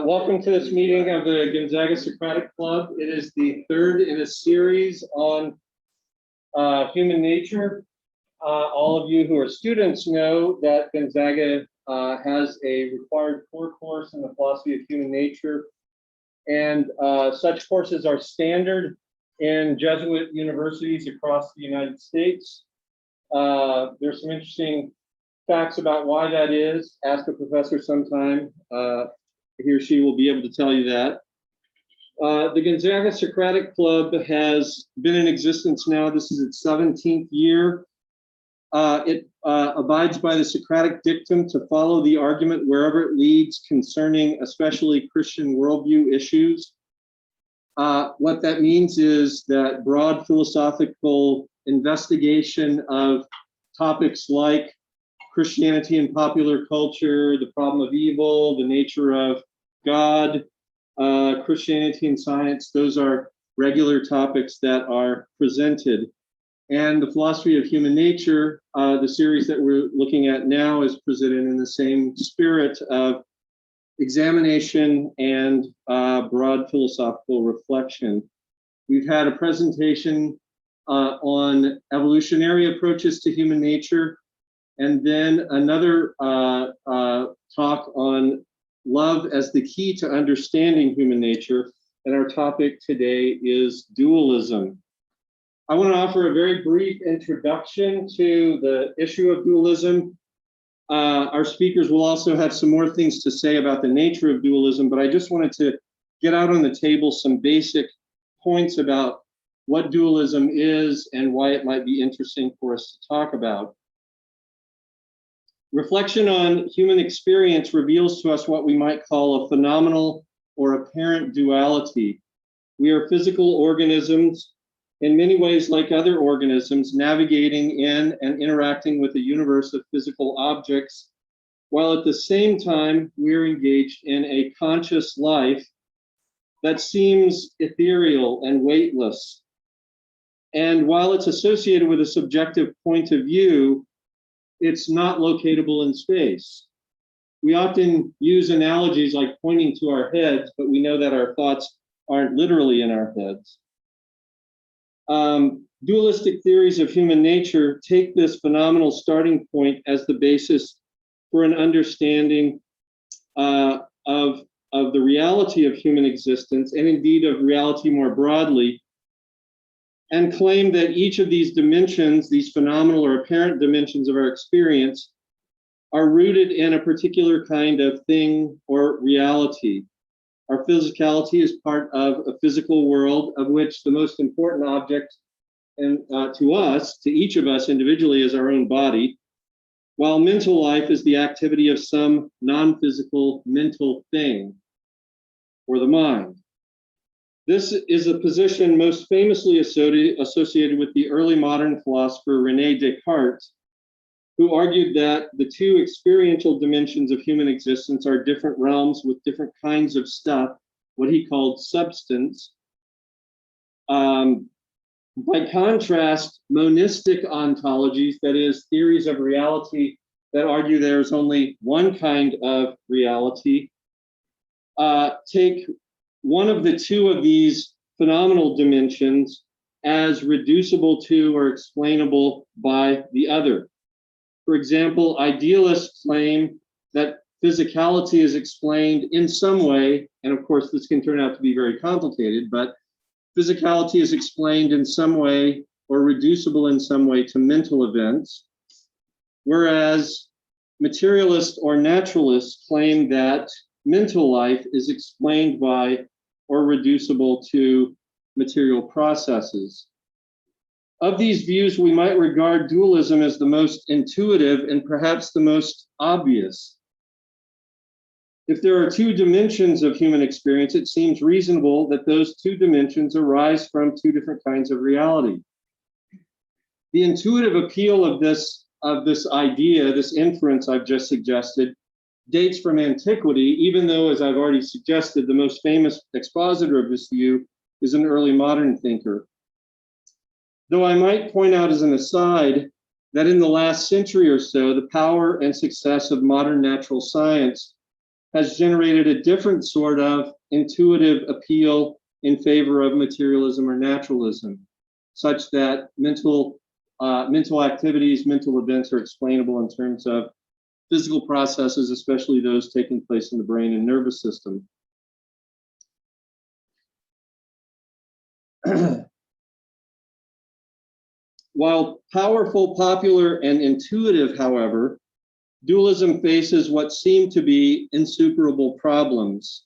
Welcome to this meeting of the Gonzaga Socratic Club. It is the third in a series on human nature. All of you who are students know that Gonzaga has a required core course in the philosophy of human nature, and such courses are standard in Jesuit universities across the United States. There's some interesting facts about why that is. Ask a professor sometime. He or she will be able to tell you that. The Gonzaga Socratic Club has been in existence now. This is its 17th year. It abides by the Socratic dictum to follow the argument wherever it leads concerning especially Christian worldview issues. What that means is that broad philosophical investigation of topics like Christianity and popular culture, the problem of evil, the nature of God, Christianity and science, those are regular topics that are presented. And the philosophy of human nature, the series that we're looking at now, is presented in the same spirit of examination and broad philosophical reflection. We've had a presentation on evolutionary approaches to human nature, and then another talk on love as the key to understanding human nature. And our topic today is dualism. I want to offer a very brief introduction to the issue of dualism. Our speakers will also have some more things to say about the nature of dualism, but I just wanted to get out on the table some basic points about what dualism is and why it might be interesting for us to talk about. Reflection on human experience reveals to us what we might call a phenomenal or apparent duality. We are physical organisms, in many ways like other organisms, navigating in and interacting with a universe of physical objects, while at the same time we're engaged in a conscious life that seems ethereal and weightless. And while it's associated with a subjective point of view, it's not locatable in space. We often use analogies like pointing to our heads, but we know that our thoughts aren't literally in our heads. Dualistic theories of human nature take this phenomenal starting point as the basis for an understanding of the reality of human existence, and indeed of reality more broadly, and claim that each of these dimensions, these phenomenal or apparent dimensions of our experience, are rooted in a particular kind of thing or reality. Our physicality is part of a physical world, of which the most important object to us, to each of us individually, is our own body, while mental life is the activity of some non-physical mental thing, or the mind. This is a position most famously associated with the early modern philosopher René Descartes, who argued that the two experiential dimensions of human existence are different realms with different kinds of stuff, what he called substance. By contrast, monistic ontologies, that is, theories of reality that argue there's only one kind of reality, take one of the two of these phenomenal dimensions as reducible to or explainable by the other. For example, idealists claim that physicality is explained in some way, and of course this can turn out to be very complicated, but physicality is explained in some way or reducible in some way to mental events, whereas materialists or naturalists claim that mental life is explained by or reducible to material processes. Of these views, we might regard dualism as the most intuitive and perhaps the most obvious. If there are two dimensions of human experience, it seems reasonable that those two dimensions arise from two different kinds of reality. The intuitive appeal of this idea, this inference I've just suggested, dates from antiquity, even though, as I've already suggested, the most famous expositor of this view is an early modern thinker. Though I might point out as an aside that in the last century or so, the power and success of modern natural science has generated a different sort of intuitive appeal in favor of materialism or naturalism, such that mental activities, mental events are explainable in terms of physical processes, especially those taking place in the brain and nervous system. While powerful, popular, and intuitive, however, dualism faces what seem to be insuperable problems.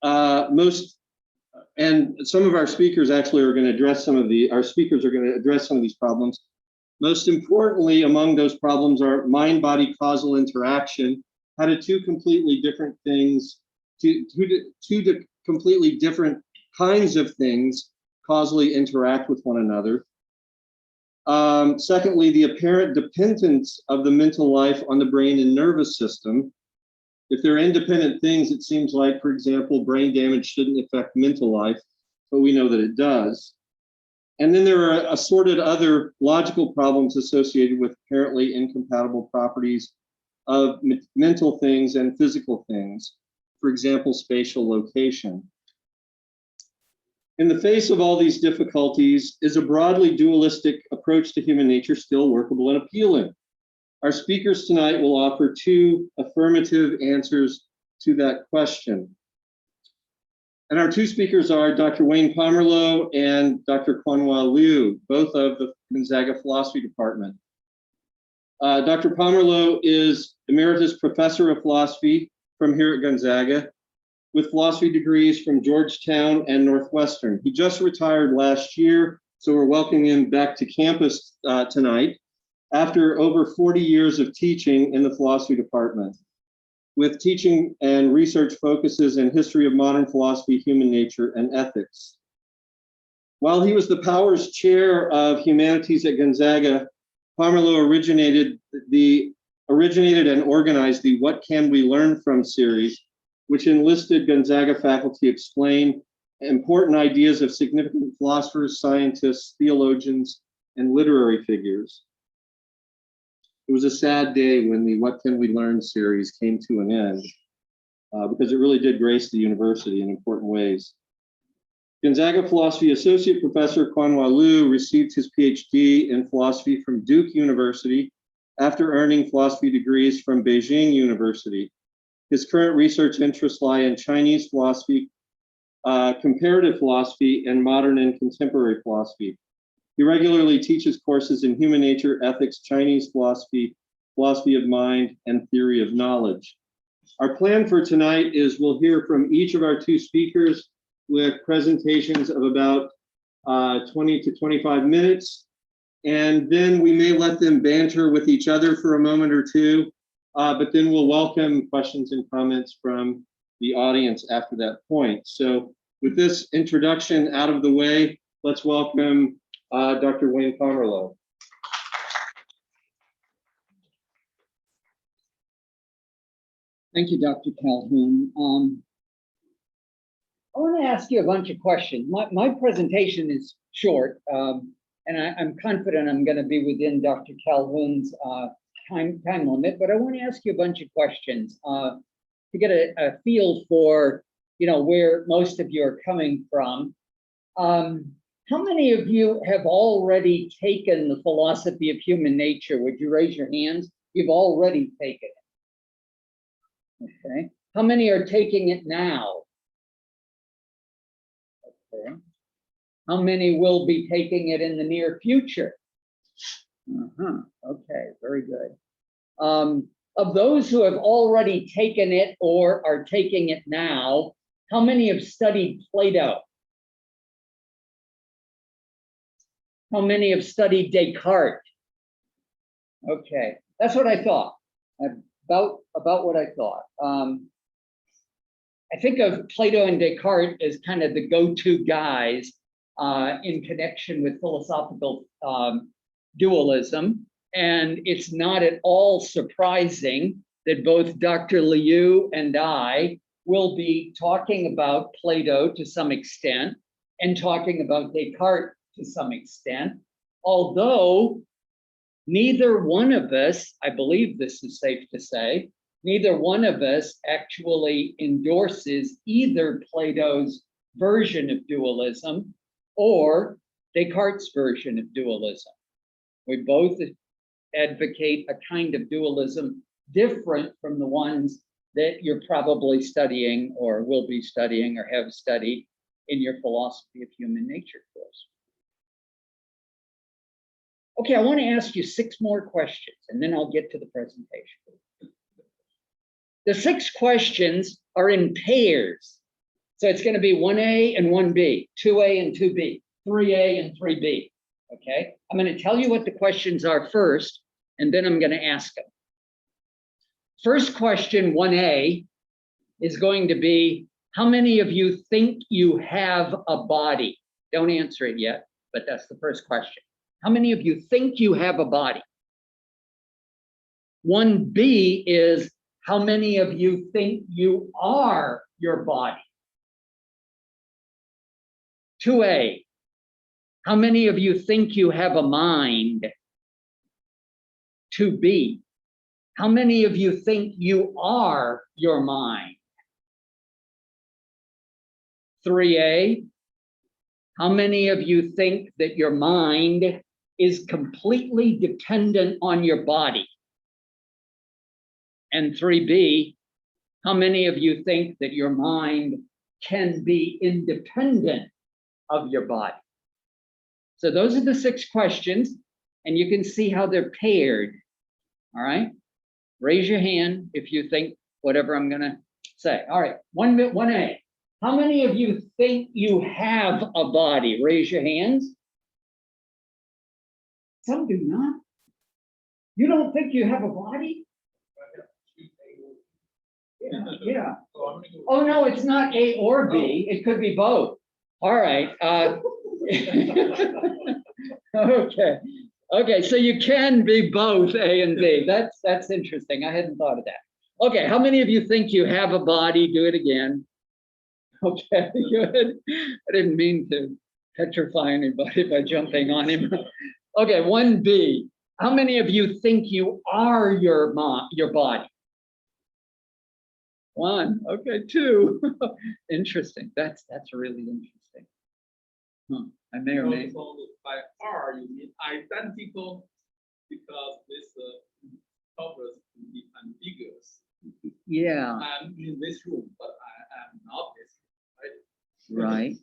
And some of our speakers actually are going to address some of these problems. Most importantly, among those problems are mind-body causal interaction. How do two completely different things, two completely different kinds of things causally interact with one another? Secondly, the apparent dependence of the mental life on the brain and nervous system. If they're independent things, it seems like, for example, brain damage shouldn't affect mental life, but we know that it does. And then there are assorted other logical problems associated with apparently incompatible properties of mental things and physical things, for example, spatial location. In the face of all these difficulties, is a broadly dualistic approach to human nature still workable and appealing? Our speakers tonight will offer two affirmative answers to that question. And our two speakers are Dr. Wayne Pomerleau and Dr. Kwenwal, both of the Gonzaga Philosophy Department. Dr. Pomerleau is Emeritus Professor of Philosophy from here at Gonzaga, with philosophy degrees from Georgetown and Northwestern. He just retired last year, so we're welcoming him back to campus tonight after over 40 years of teaching in the philosophy department, with teaching and research focuses in history of modern philosophy, human nature, and ethics. While he was the Powers Chair of Humanities at Gonzaga, Pomerleau originated and organized the What Can We Learn From series, which enlisted Gonzaga faculty explain important ideas of significant philosophers, scientists, theologians, and literary figures. It was a sad day when the What Can We Learn series came to an end, because it really did grace the university in important ways. Gonzaga Philosophy Associate Professor Kwenwal received his PhD in philosophy from Duke University after earning philosophy degrees from Beijing University. His current research interests lie in Chinese philosophy, comparative philosophy, and modern and contemporary philosophy. He regularly teaches courses in human nature, ethics, Chinese philosophy, philosophy of mind, and theory of knowledge. Our plan for tonight is we'll hear from each of our two speakers with presentations of about 20 to 25 minutes, and then we may let them banter with each other for a moment or two, but then we'll welcome questions and comments from the audience after that point. So with this introduction out of the way, let's welcome Dr. Wayne Pomerleau. Thank you, Dr. Calhoun. I want to ask you a bunch of questions. My presentation is short, and I'm confident I'm going to be within Dr. Calhoun's time limit, but I want to ask you a bunch of questions to get a feel for, where most of you are coming from. How many of you have already taken the philosophy of human nature? Would you raise your hands? You've already taken it. Okay. How many are taking it now? Okay. How many will be taking it in the near future? Okay, very good. Of those who have already taken it or are taking it now, how many have studied Plato? How many have studied Descartes? Okay, that's what I thought. About what I thought. I think of Plato and Descartes as kind of the go-to guys in connection with philosophical dualism. And it's not at all surprising that both Dr. Liu and I will be talking about Plato to some extent and talking about Descartes to some extent, although neither one of us, I believe this is safe to say, neither one of us actually endorses either Plato's version of dualism or Descartes' version of dualism. We both advocate a kind of dualism different from the ones that you're probably studying or will be studying or have studied in your philosophy of human nature course. Okay, I want to ask you 6 more questions and then I'll get to the presentation. The 6 questions are in pairs. So it's going to be 1A and 1B, 2A and 2B, 3A and 3B. Okay, I'm going to tell you what the questions are first, and then I'm going to ask them. First question, 1A, is going to be, how many of you think you have a body? Don't answer it yet, but that's the first question. How many of you think you have a body? 1B is, how many of you think you are your body? 2A, how many of you think you have a mind? 2B, how many of you think you are your mind? 3A, how many of you think that your mind is completely dependent on your body? And 3B, how many of you think that your mind can be independent of your body? So those are the 6 questions, and you can see how they're paired. All right, raise your hand if you think whatever I'm gonna say. All right, 1A, how many of you think you have a body? Raise your hands. Some do not. You don't think you have a body? Yeah. Oh no, it's not A or B. It could be both. All right. Okay. Okay. So you can be both A and B. That's interesting. I hadn't thought of that. Okay. How many of you think you have a body? Do it again. Okay. Good. I didn't mean to petrify anybody by jumping on him. Okay. 1B. How many of you think you are your body? 1. Okay. 2. Interesting. That's really interesting. I may or may. So by R, you mean identical, because this covers the ambiguous. Yeah. I'm in this room, but I am not this room, Right.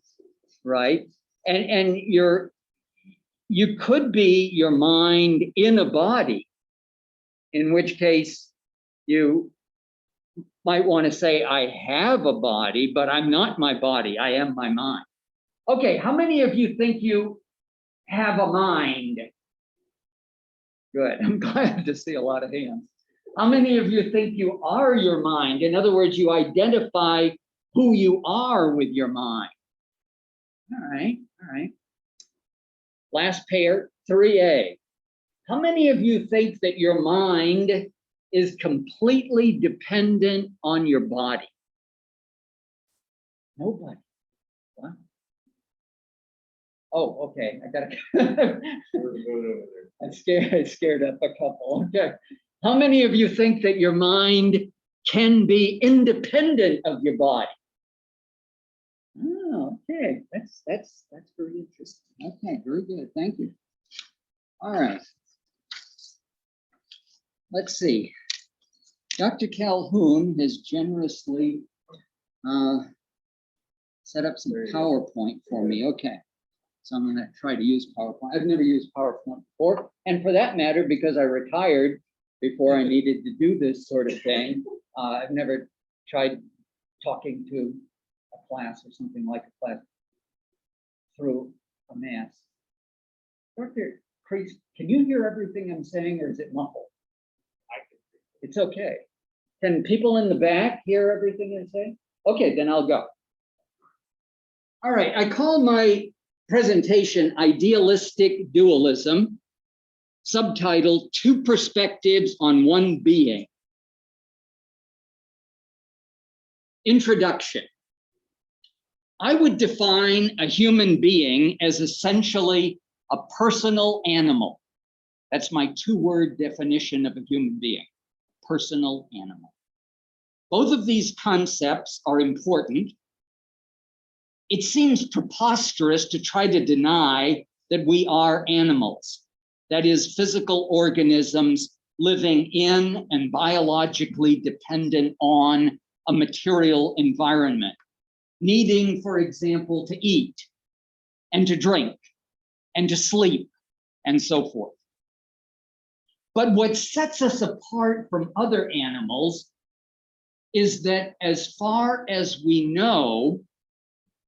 Right. And you could be your mind in a body, in which case you might want to say, I have a body, but I'm not my body. I am my mind. Okay, how many of you think you have a mind? Good, I'm glad to see a lot of hands. How many of you think you are your mind? In other words, you identify who you are with your mind. All right, all right. Last pair, 3A. How many of you think that your mind is completely dependent on your body? Nobody. Wow. Oh, okay. I gotta. I scared up a couple. Okay. How many of you think that your mind can be independent of your body? Oh, okay. That's very interesting. Okay, very good. Thank you. All right. Let's see. Dr. Calhoun has generously set up some PowerPoint for me. Okay. So I'm going to try to use PowerPoint. I've never used PowerPoint before. And for that matter, because I retired before I needed to do this sort of thing, I've never tried talking to a class or something like a class through a mask. Dr. Kreis, can you hear everything I'm saying, or is it muffled? It's okay. Can people in the back hear everything I'm saying? Okay, then I'll go. All right, I call my presentation Idealistic Dualism, subtitled Two Perspectives on One Being. Introduction. I would define a human being as essentially a personal animal. That's my 2-word definition of a human being, personal animal. Both of these concepts are important. It seems preposterous to try to deny that we are animals, that is, physical organisms living in and biologically dependent on a material environment, needing, for example, to eat and to drink and to sleep and so forth. But what sets us apart from other animals is that as far as we know,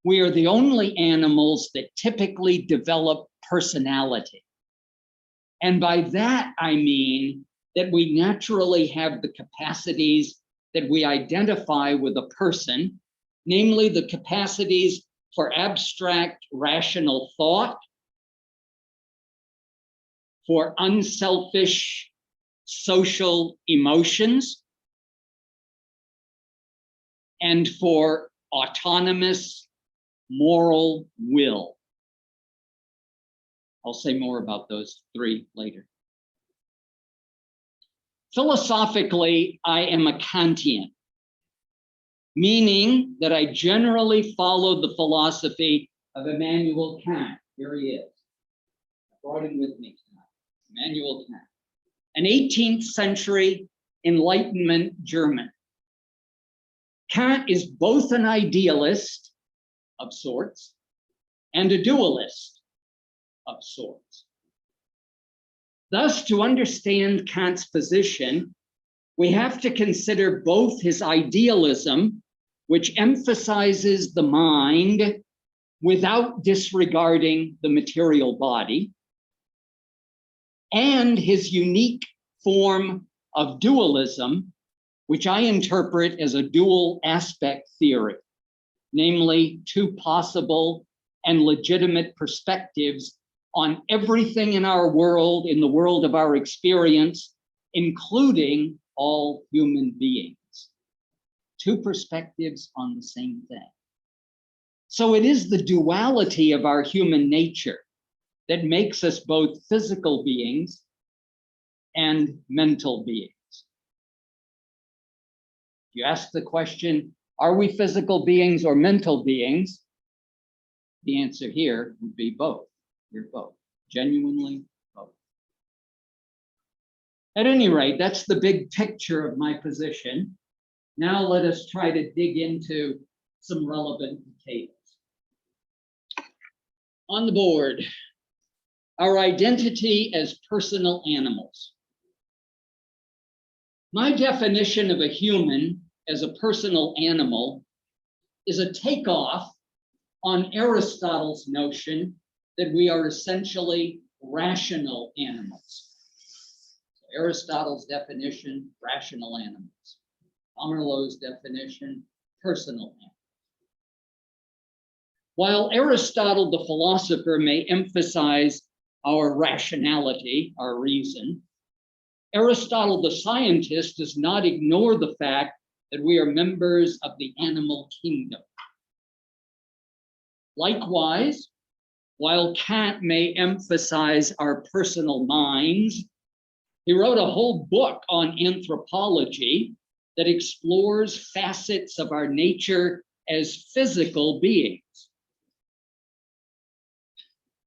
we are the only animals that typically develop personality. And by that, I mean that we naturally have the capacities that we identify with a person, namely the capacities for abstract rational thought, for unselfish social emotions, and for autonomous moral will. I'll say more about those three later. Philosophically, I am a Kantian, meaning that I generally follow the philosophy of Immanuel Kant. Here he is. I brought him with me tonight. Immanuel Kant, an 18th century Enlightenment German. Kant is both an idealist of sorts and a dualist of sorts. Thus, to understand Kant's position, we have to consider both his idealism, which emphasizes the mind without disregarding the material body, and his unique form of dualism, which I interpret as a dual aspect theory, namely two possible and legitimate perspectives on everything in our world, in the world of our experience, including all human beings. Two perspectives on the same thing. So it is the duality of our human nature that makes us both physical beings and mental beings. You ask the question, are we physical beings or mental beings? The answer here would be both. We're both, genuinely both. At any rate, that's the big picture of my position. Now let us try to dig into some relevant details. On the board, our identity as personal animals. My definition of a human as a personal animal is a takeoff on Aristotle's notion that we are essentially rational animals. So Aristotle's definition, rational animals. Pomerleau's definition, personal animals. While Aristotle, the philosopher, may emphasize our rationality, our reason, Aristotle, the scientist, does not ignore the fact that we are members of the animal kingdom. Likewise, while Kant may emphasize our personal minds, he wrote a whole book on anthropology that explores facets of our nature as physical beings.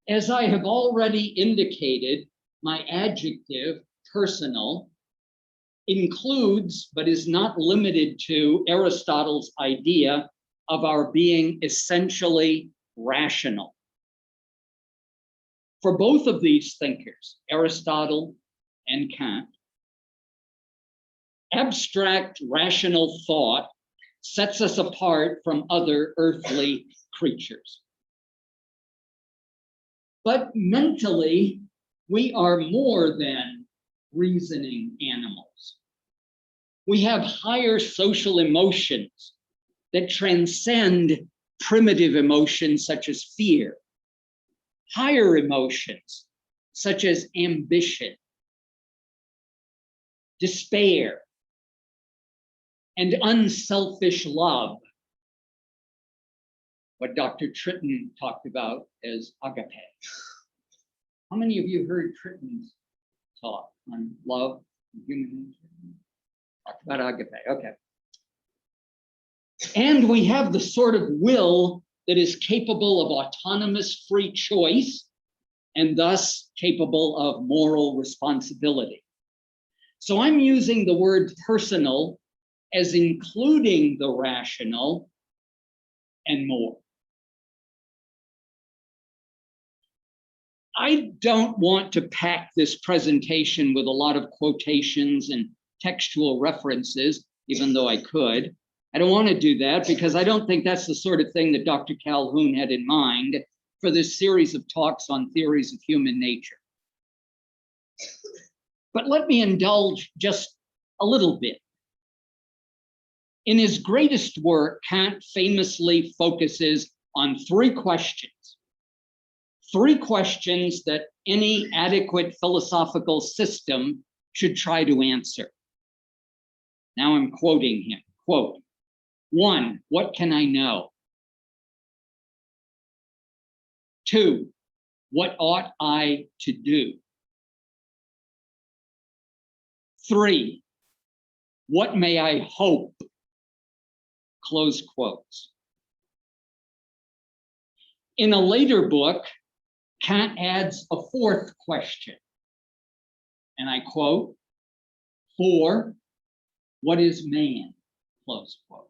As I have already indicated, my adjective, personal, includes, but is not limited to, Aristotle's idea of our being essentially rational. For both of these thinkers, Aristotle and Kant, abstract rational thought sets us apart from other earthly creatures. But mentally, we are more than reasoning animals. We have higher social emotions that transcend primitive emotions such as fear, higher emotions such as ambition, despair, and unselfish love, what Dr. Tritton talked about as agape. How many of you heard Tritton's talk on love and human nature? Talked about agape, okay. And we have the sort of will that is capable of autonomous free choice and thus capable of moral responsibility. So I'm using the word personal as including the rational and more. I don't want to pack this presentation with a lot of quotations and textual references, even though I could. I don't want to do that because I don't think that's the sort of thing that Dr. Calhoun had in mind for this series of talks on theories of human nature. But let me indulge just a little bit. In his greatest work, Kant famously focuses on three questions that any adequate philosophical system should try to answer. Now I'm quoting him, quote, 1, what can I know? 2, what ought I to do? 3, what may I hope? Close quotes. In a later book, Kant adds a fourth question, and I quote, 4, what is man? Close quotes.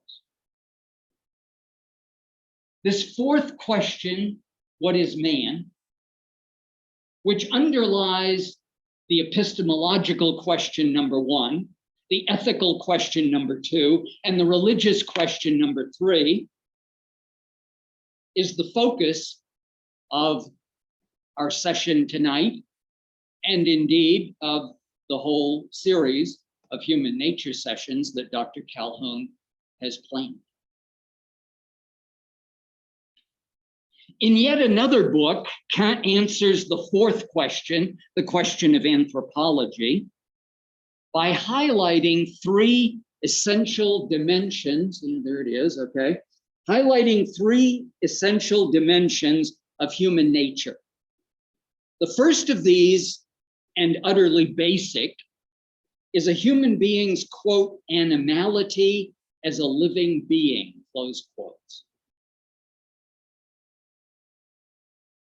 This fourth question, what is man, which underlies the epistemological question number 1, the ethical question number 2, and the religious question number 3, is the focus of our session tonight, and indeed of the whole series of human nature sessions that Dr. Calhoun has planned. In yet another book, Kant answers the fourth question, the question of anthropology, by highlighting 3 essential dimensions, and there it is, okay, highlighting 3 essential dimensions of human nature. The first of these, and utterly basic, is a human being's, quote, animality as a living being, close quotes.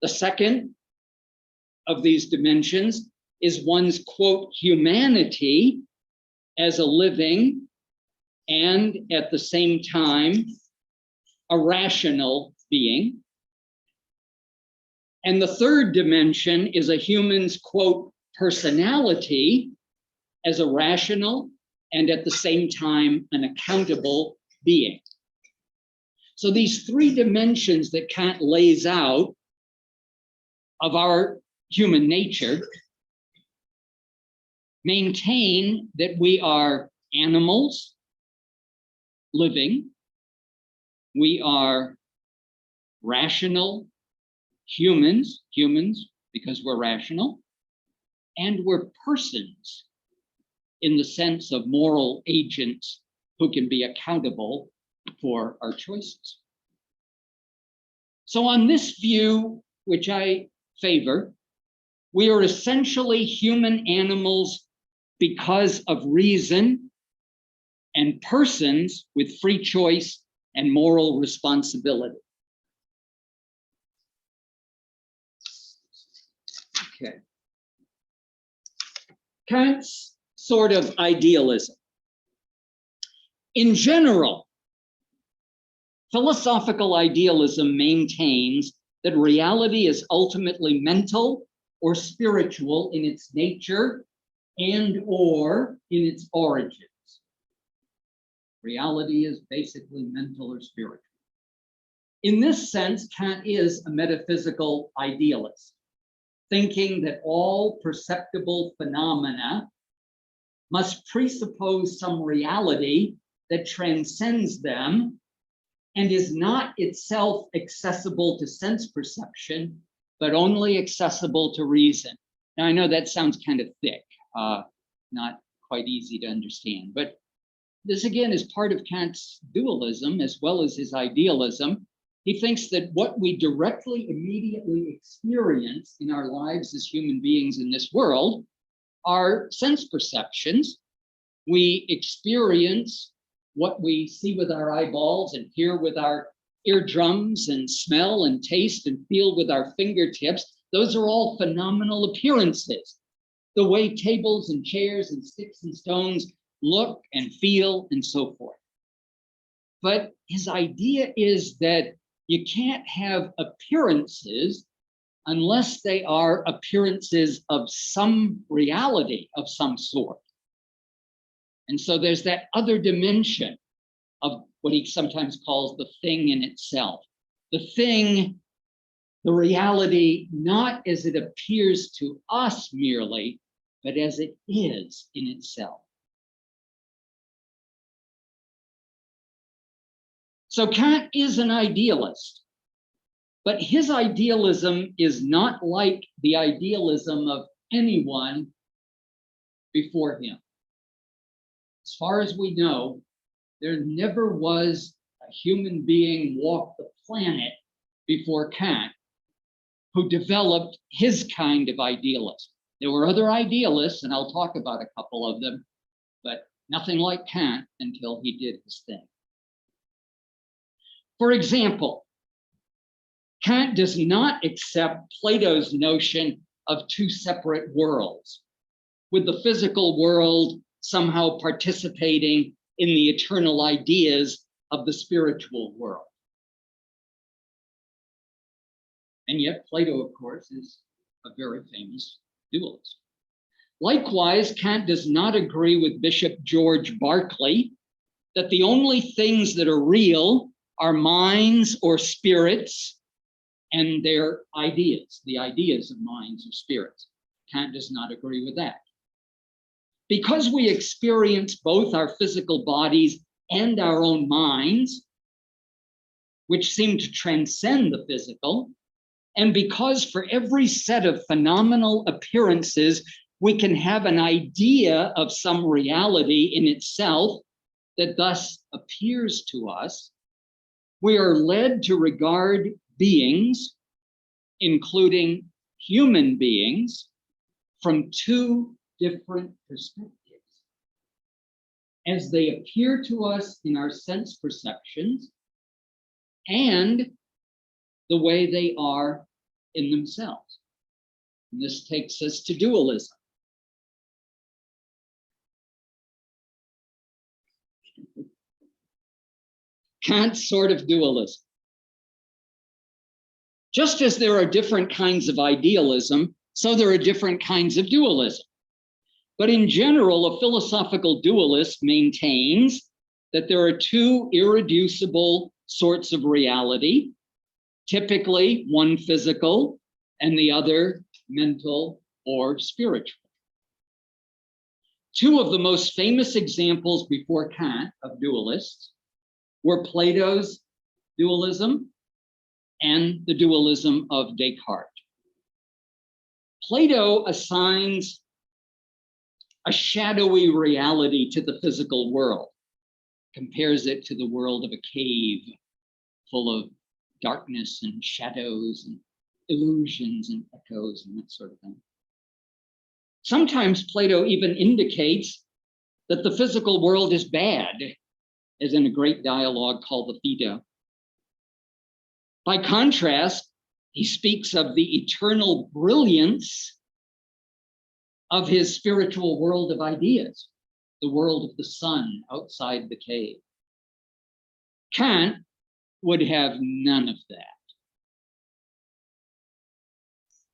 The second of these dimensions is one's, quote, humanity as a living and at the same time a rational being. And the third dimension is a human's, quote, personality as a rational and at the same time an accountable being. So these 3 dimensions that Kant lays out of our human nature maintain that we are animals living, we are rational humans because we're rational, and we're persons in the sense of moral agents who can be accountable for our choices. So on this view, which I favor, we are essentially human animals because of reason and persons with free choice and moral responsibility. Okay. Kant's sort of idealism. In general, philosophical idealism maintains that reality is ultimately mental or spiritual in its nature and or in its origins. Reality is basically mental or spiritual. In this sense, Kant is a metaphysical idealist, thinking that all perceptible phenomena must presuppose some reality that transcends them and is not itself accessible to sense perception, but only accessible to reason. Now, I know that sounds kind of thick, not quite easy to understand, but this again is part of Kant's dualism as well as his idealism. He thinks that what we directly, immediately experience in our lives as human beings in this world are sense perceptions. We experience what we see with our eyeballs and hear with our eardrums and smell and taste and feel with our fingertips, those are all phenomenal appearances. The way tables and chairs and sticks and stones look and feel and so forth. But his idea is that you can't have appearances unless they are appearances of some reality of some sort. And so there's that other dimension of what he sometimes calls the thing in itself. The thing, the reality, not as it appears to us merely, but as it is in itself. So Kant is an idealist, but his idealism is not like the idealism of anyone before him. As far as we know, there never was a human being walk the planet before Kant who developed his kind of idealist. There were other idealists, and I'll talk about a couple of them, but nothing like Kant until he did his thing. For example, Kant does not accept Plato's notion of two separate worlds, with the physical world somehow participating in the eternal ideas of the spiritual world. And yet Plato, of course, is a very famous dualist. Likewise, Kant does not agree with Bishop George Berkeley that the only things that are real are minds or spirits and their ideas, the ideas of minds or spirits. Kant does not agree with that. Because we experience both our physical bodies and our own minds, which seem to transcend the physical, and because for every set of phenomenal appearances, we can have an idea of some reality in itself that thus appears to us, we are led to regard beings, including human beings, from two different perspectives. As they appear to us in our sense perceptions and the way they are in themselves. And this takes us to dualism. Kant's sort of dualism. Just as there are different kinds of idealism, so there are different kinds of dualism. But in general, a philosophical dualist maintains that there are two irreducible sorts of reality, typically one physical and the other mental or spiritual. Two of the most famous examples before Kant of dualists were Plato's dualism and the dualism of Descartes. Plato assigns a shadowy reality to the physical world, compares it to the world of a cave full of darkness and shadows and illusions and echoes and that sort of thing. Sometimes Plato even indicates that the physical world is bad, as in a great dialogue called the Phaedo. By contrast, he speaks of the eternal brilliance of his spiritual world of ideas, the world of the sun outside the cave. Kant would have none of that.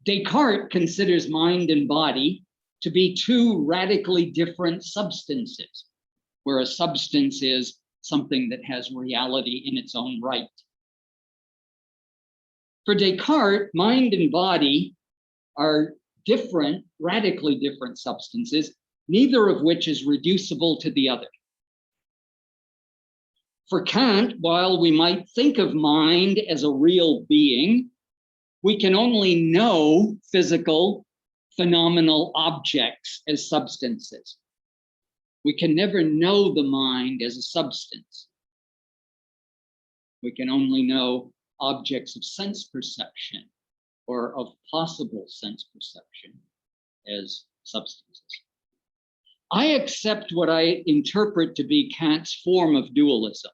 Descartes considers mind and body to be two radically different substances, where a substance is something that has reality in its own right. For Descartes, mind and body are different, radically different substances, neither of which is reducible to the other. For Kant, while we might think of mind as a real being, we can only know physical, phenomenal objects as substances. We can never know the mind as a substance. We can only know objects of sense perception or of possible sense perception as substances. I accept what I interpret to be Kant's form of dualism,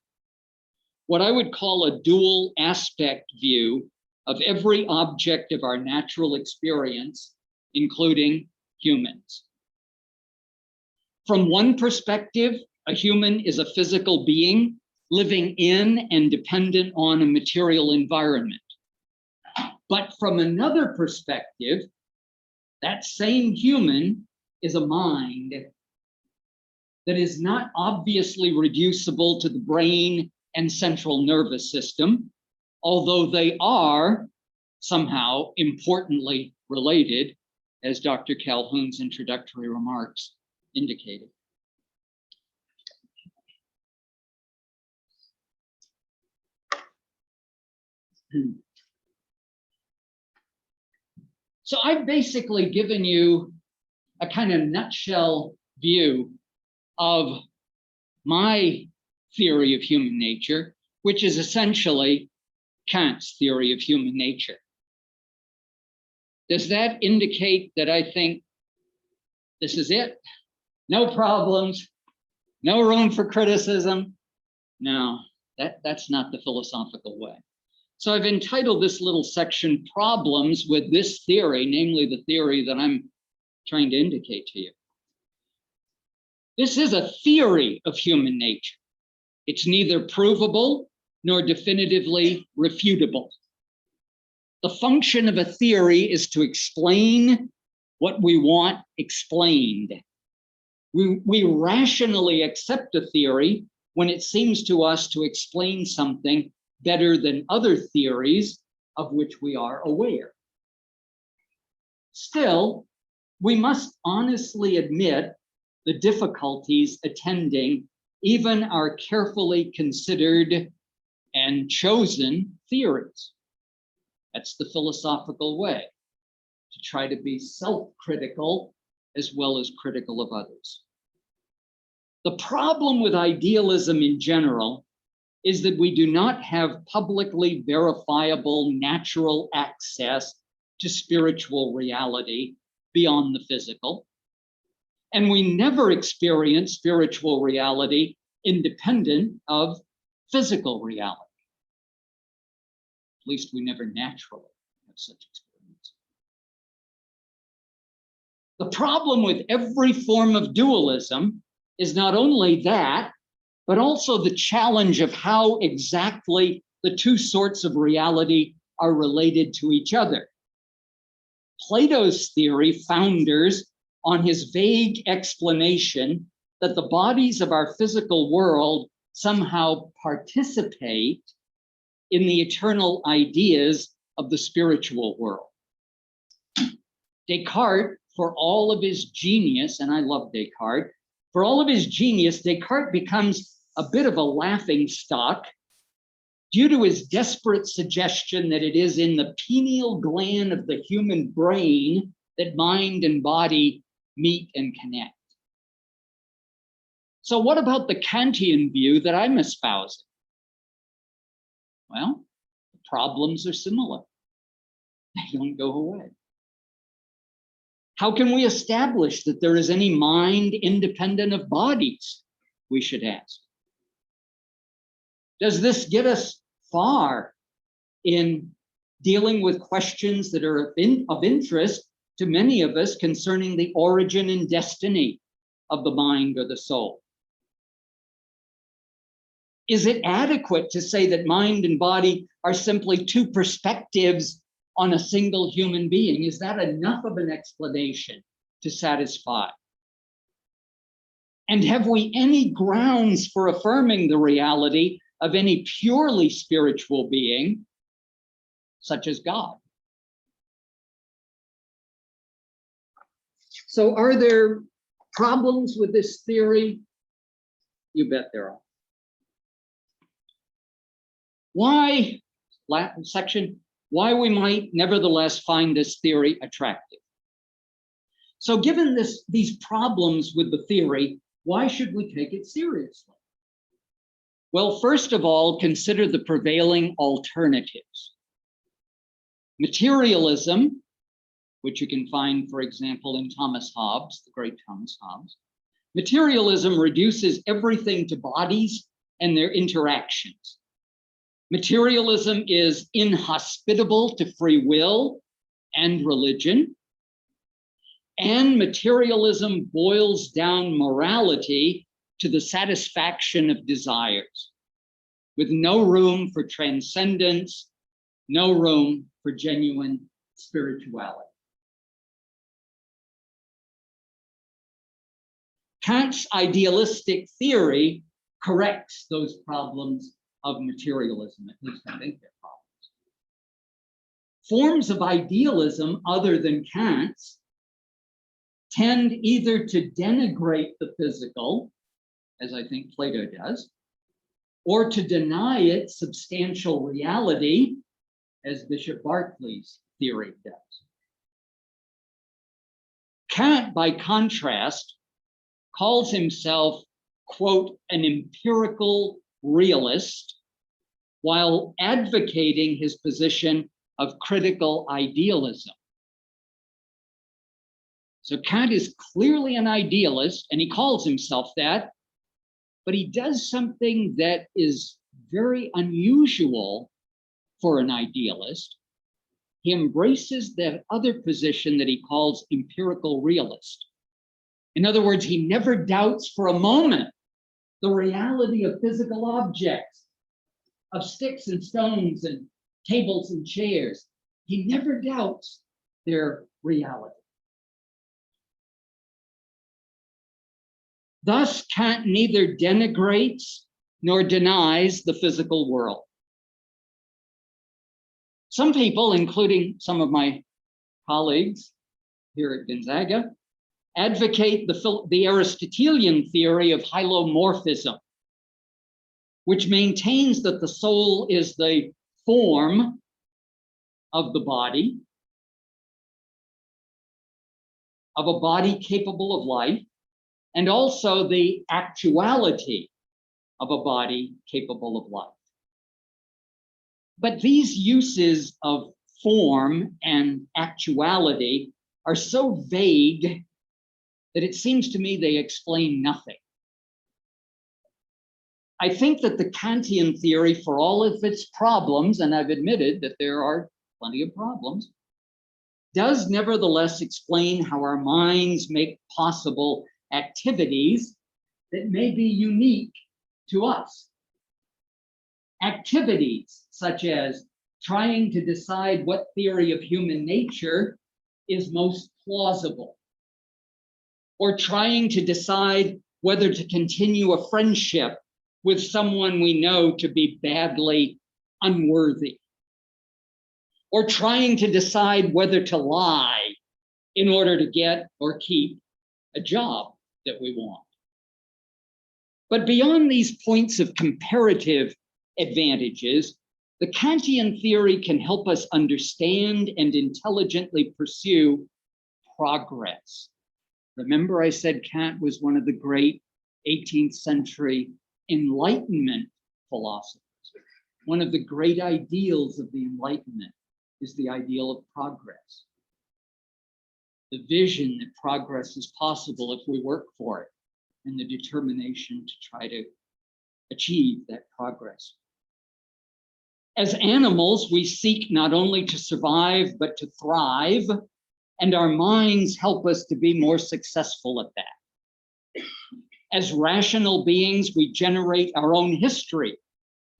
what I would call a dual aspect view of every object of our natural experience, including humans. From one perspective, a human is a physical being living in and dependent on a material environment. But from another perspective, that same human is a mind that is not obviously reducible to the brain and central nervous system, although they are somehow importantly related, as Dr. Calhoun's introductory remarks indicated. So I've basically given you a kind of nutshell view of my theory of human nature, which is essentially Kant's theory of human nature. Does that indicate that I think this is it? No problems, no room for criticism? No, that's not the philosophical way. So I've entitled this little section Problems with this theory, namely the theory that I'm trying to indicate to you. This is a theory of human nature. It's neither provable nor definitively refutable. The function of a theory is to explain what we want explained. We rationally accept a theory when it seems to us to explain something better than other theories of which we are aware. Still, we must honestly admit the difficulties attending even our carefully considered and chosen theories. That's the philosophical way, to try to be self-critical as well as critical of others. The problem with idealism in general is that we do not have publicly verifiable natural access to spiritual reality beyond the physical. And we never experience spiritual reality independent of physical reality. At least we never naturally have such experience. The problem with every form of dualism is not only that, but also the challenge of how exactly the two sorts of reality are related to each other. Plato's theory founders on his vague explanation that the bodies of our physical world somehow participate in the eternal ideas of the spiritual world. Descartes, for all of his genius, and I love Descartes, for all of his genius, Descartes becomes a bit of a laughing stock due to his desperate suggestion that it is in the pineal gland of the human brain that mind and body meet and connect. So what about the Kantian view that I'm espousing? Well, the problems are similar. They don't go away. How can we establish that there is any mind independent of bodies? We should ask. Does this get us far in dealing with questions that are of interest to many of us concerning the origin and destiny of the mind or the soul? Is it adequate to say that mind and body are simply two perspectives on a single human being? Is that enough of an explanation to satisfy? And have we any grounds for affirming the reality of any purely spiritual being, such as God? So are there problems with this theory? You bet there are. Why, Latin section, why we might nevertheless find this theory attractive. So given these problems with the theory, why should we take it seriously? Well, first of all, consider the prevailing alternatives. Materialism, which you can find, for example, in Thomas Hobbes, the great Thomas Hobbes, Materialism reduces everything to bodies and their interactions. Materialism is inhospitable to free will and religion. And materialism boils down morality to the satisfaction of desires, with no room for transcendence, no room for genuine spirituality. Kant's idealistic theory corrects those problems of materialism, at least I think they're problems. Forms of idealism other than Kant's tend either to denigrate the physical, as I think Plato does, or to deny it substantial reality, as Bishop Berkeley's theory does. Kant, by contrast, calls himself, quote, an empirical realist, while advocating his position of critical idealism. So Kant is clearly an idealist, and he calls himself that, but he does something that is very unusual for an idealist. He embraces that other position that he calls empirical realist. In other words, he never doubts for a moment the reality of physical objects, of sticks and stones and tables and chairs. He never doubts their reality. Thus, Kant neither denigrates nor denies the physical world. Some people, including some of my colleagues here at Gonzaga, advocate the Aristotelian theory of hylomorphism, which maintains that the soul is the form of the body, of a body capable of life, and also the actuality of a body capable of life. But these uses of form and actuality are so vague that it seems to me they explain nothing. I think that the Kantian theory, for all of its problems, and I've admitted that there are plenty of problems, does nevertheless explain how our minds make possible activities that may be unique to us. Activities such as trying to decide what theory of human nature is most plausible, or trying to decide whether to continue a friendship with someone we know to be badly unworthy, or trying to decide whether to lie in order to get or keep a job that we want. But beyond these points of comparative advantages, the Kantian theory can help us understand and intelligently pursue progress. Remember, I said Kant was one of the great 18th century Enlightenment philosophers. One of the great ideals of the Enlightenment is the ideal of progress. The vision that progress is possible if we work for it, and the determination to try to achieve that progress. As animals, we seek not only to survive, but to thrive, and our minds help us to be more successful at that. As rational beings, we generate our own history,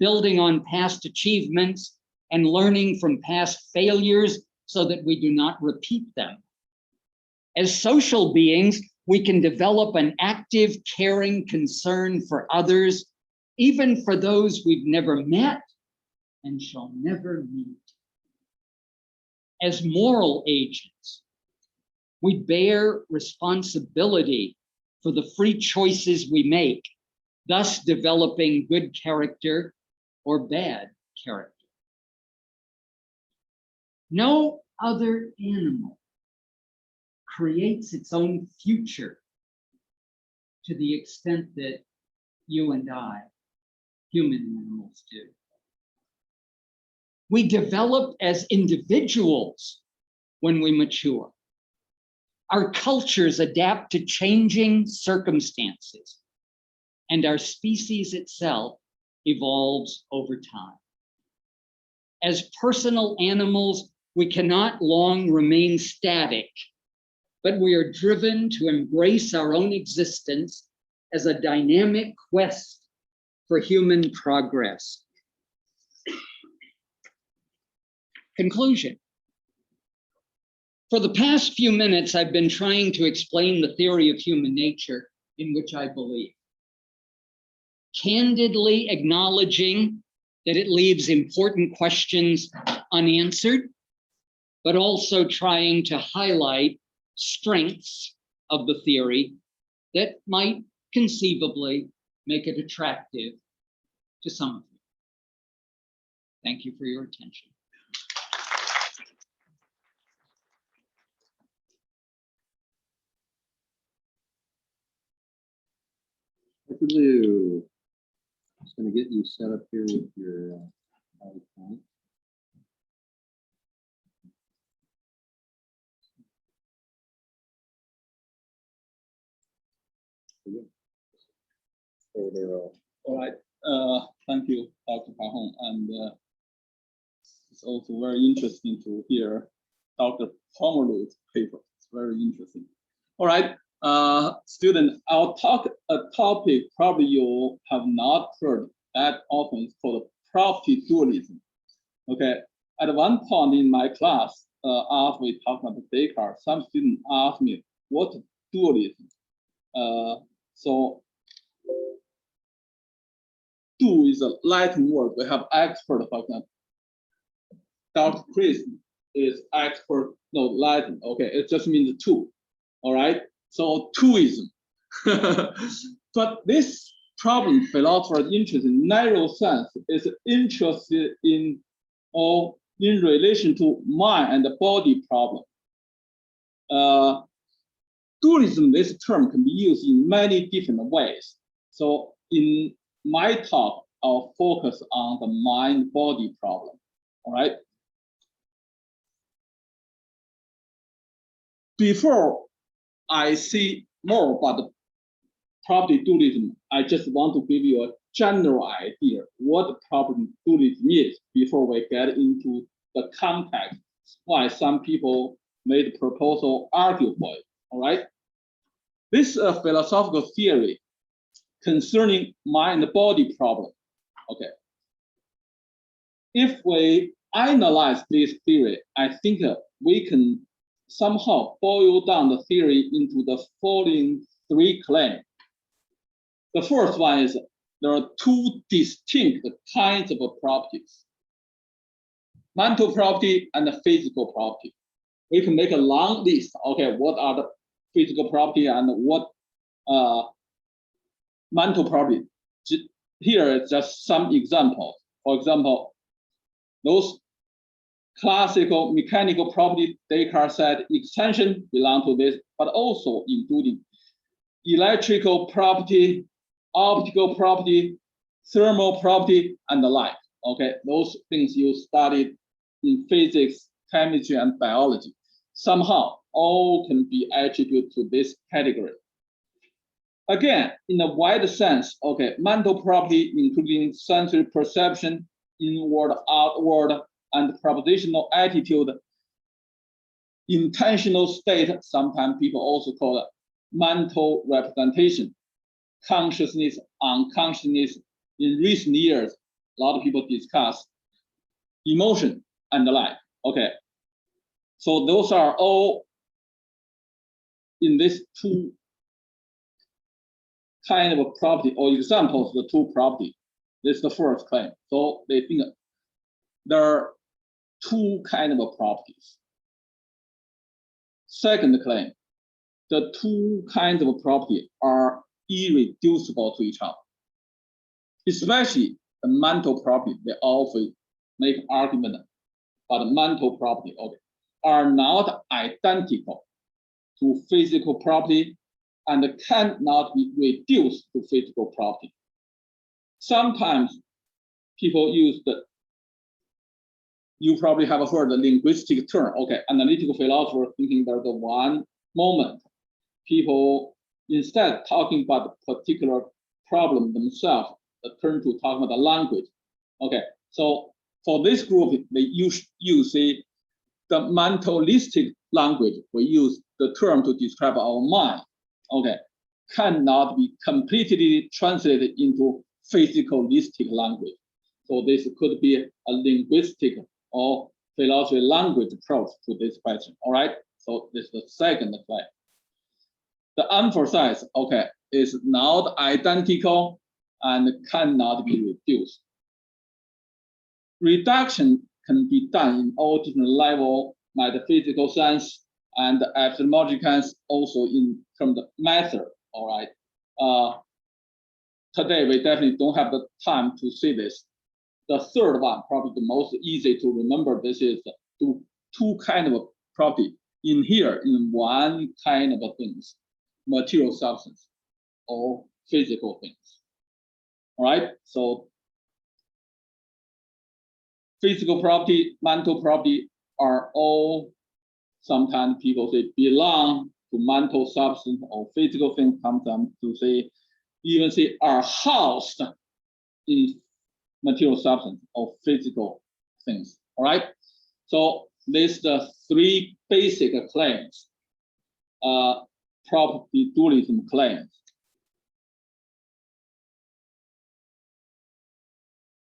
building on past achievements and learning from past failures so that we do not repeat them. As social beings, we can develop an active, caring concern for others, even for those we've never met and shall never meet. As moral agents, we bear responsibility for the free choices we make, thus developing good character or bad character. No other animal creates its own future to the extent that you and I, human animals, do. We develop as individuals when we mature. Our cultures adapt to changing circumstances, and our species itself evolves over time. As personal animals, we cannot long remain static, but we are driven to embrace our own existence as a dynamic quest for human progress. Conclusion. For the past few minutes, I've been trying to explain the theory of human nature in which I believe, candidly acknowledging that it leaves important questions unanswered, but also trying to highlight strengths of the theory that might conceivably make it attractive to some of you. Thank you for your attention. Lou, I'm just going to get you set up here with your PowerPoint. Over there. All right. Thank you, Dr. Pahong. And it's also very interesting to hear Dr. Pomerleau's paper. It's very interesting. All right, student, I'll talk a topic probably you have not heard that often. It's called property dualism. Okay. At one point in my class, after we talked about Descartes, some students asked me, what dualism? So do is a Latin word. We have expert, for example. Dr. Chris is expert, no, Latin. Okay, it just means two. All right, so twoism. But this problem, philosophers interested in narrow sense, is interested in or in relation to mind and the body problem. Dualism, this term can be used in many different ways. So in my talk, I'll focus on the mind-body problem. All right. Before I see more about the property dualism, I just want to give you a general idea what property dualism is before we get into the context why some people made the proposal argue for it. All right. This is a philosophical theory concerning mind-body problem. Okay. If we analyze this theory, I think we can somehow boil down the theory into the following three claims. The first one is there are two distinct kinds of properties: mental property and physical property. We can make a long list. Okay, what are the physical property and what mental property? Here is just some examples. For example, those classical mechanical property, Descartes said extension belong to this, but also including electrical property, optical property, thermal property, and the like. Okay, those things you studied in physics, chemistry, and biology, somehow all can be attributed to this category. Again, in a wide sense, okay, mental property, including sensory perception, inward, outward, and propositional attitude, intentional state, sometimes people also call it mental representation, consciousness, unconsciousness. In recent years, a lot of people discuss emotion and the like. Okay, so those are all in this two kind of property or examples of the two property. This is the first claim. So they think there are two kind of properties. Second claim, the two kinds of property are irreducible to each other. Especially the mental property, they often make argument about mental property, okay, are not identical to physical property and cannot be reduced to physical property. Sometimes people use the, you probably have heard the linguistic term, okay, analytical philosopher thinking there's the one moment, people, instead talking about the particular problem themselves, turn to talk about the language. Okay, so for this group, they use the mentalistic language. We use the term to describe our mind. Okay, cannot be completely translated into physicalistic language. So this could be a linguistic or philosophy language approach to this question. All right. So this is the second claim. The emphasize, okay, is not identical and cannot be reduced. Reduction can be done in all different levels, metaphysical sense and epistemological sense, also in terms of method. All right. Today we definitely don't have the time to see this. The third one, probably the most easy to remember, this is two kind of property in here in one kind of things, material substance or physical things. All right, so physical property, mental property are all, sometimes people say belong to mental substance or physical things, sometimes to say, even say are housed in material substance or physical things. All right, so these the three basic claims, property dualism claims.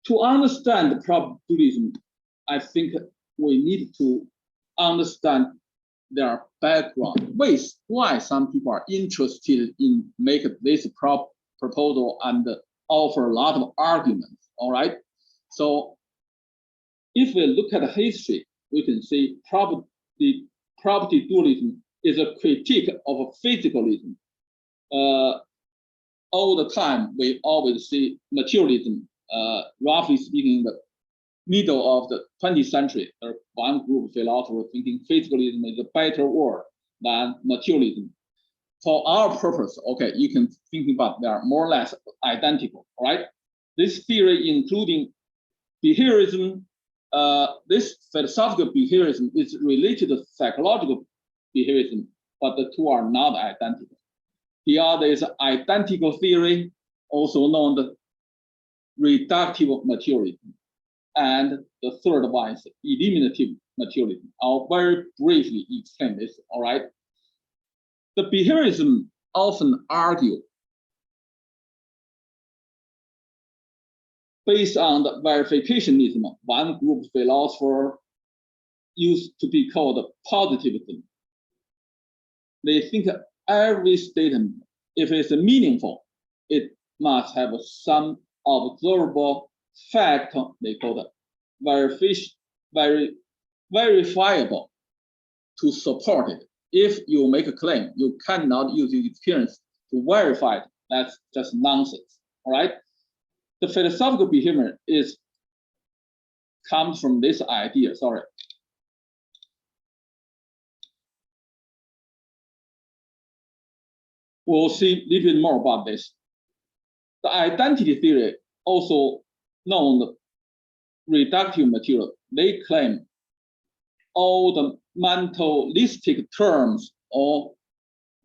To understand the property dualism, I think we need to understand their background, why some people are interested in making this proposal and offer a lot of arguments. All right, so if we look at the history, we can see property dualism is a critique of physicalism. All the time, we always see materialism, roughly speaking, the middle of the 20th century, there one group of philosophers thinking physicalism is a better word than materialism. For our purpose, okay, you can think about they are more or less identical, right? This theory, including behaviorism, this philosophical behaviorism is related to psychological behaviorism, but the two are not identical. The other is identical theory, also known as reductive materialism. And the third one is eliminative materialism. I'll very briefly explain this, all right? The behaviorism often argue based on the verificationism. One group of philosophers used to be called positivism. They think every statement, if it's meaningful, it must have some observable fact, they call it verifiable, to support it. If you make a claim, you cannot use your experience to verify it. That's just nonsense. All right. The philosophical behavior comes from this idea. Sorry. We'll see a little bit more about this. The identity theory, also known as reductive material, they claim all the mentalistic terms or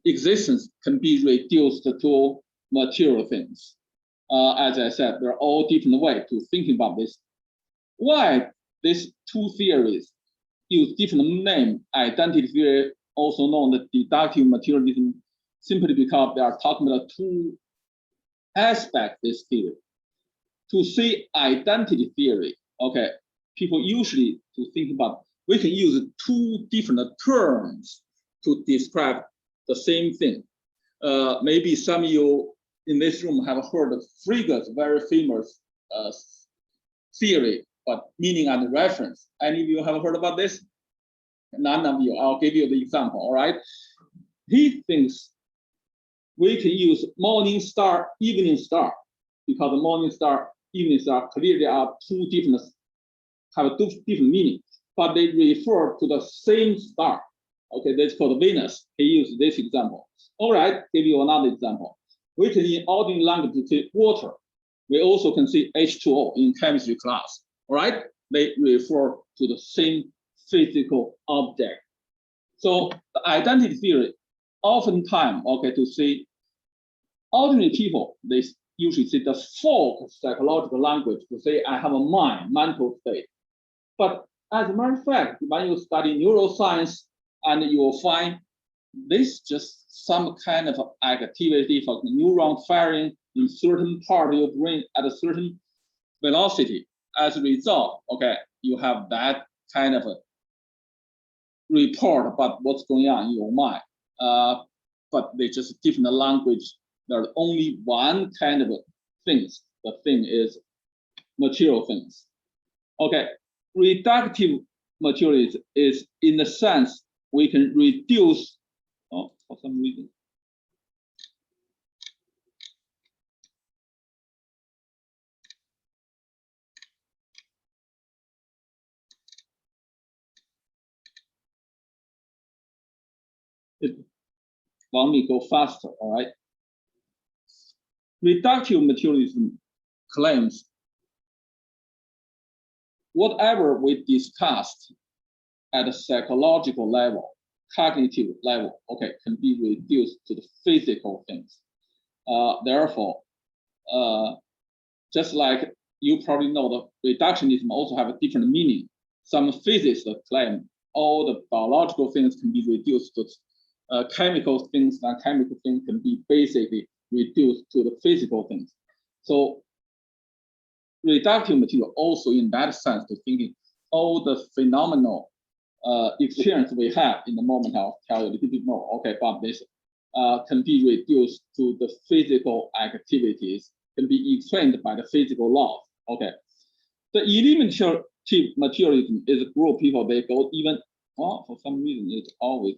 existence can be reduced to material things. As I said, there are all different ways to think about this. Why these two theories use different name? Identity theory, also known as deductive materialism, simply because they are talking about two aspects of this theory. To see identity theory, okay, people usually to think about, we can use two different terms to describe the same thing. Maybe some of you in this room have heard of Frege's very famous theory, but meaning and reference. Any of you have heard about this? None of you. I'll give you the example. All right. He thinks we can use morning star, evening star, because the morning star, evening star clearly are two different, have a different meaning, but they refer to the same star. Okay, that's called Venus. He used this example. All right, give you another example. We can in ordinary language say water. We also can see H2O in chemistry class. All right, they refer to the same physical object. So the identity theory oftentimes, okay, to see ordinary people, they usually see the folk psychological language to say, I have a mind, mental state. But as a matter of fact, when you study neuroscience, and you will find this just some kind of activity for the neuron firing in certain part of your brain at a certain velocity. As a result, okay, you have that kind of a report about what's going on in your mind. But they just different language. There's only one kind of things. The thing is material things. Okay, reductive materialism is in the sense we can reduce, for some reason. It want me go faster, all right? Reductive materialism claims whatever we discussed at a psychological level, cognitive level, okay, can be reduced to the physical things. Therefore, just like you probably know, the reductionism also have a different meaning. Some physicists claim all the biological things can be reduced to chemical things, and chemical things can be basically reduced to the physical things. So reductive material also in that sense to thinking all the phenomenal experience we have in the moment. I'll tell you a little bit more, okay, about this can be reduced to the physical activities, can be explained by the physical laws, okay. The eliminative materialism is a group of people, they go even, well, for some reason it's always,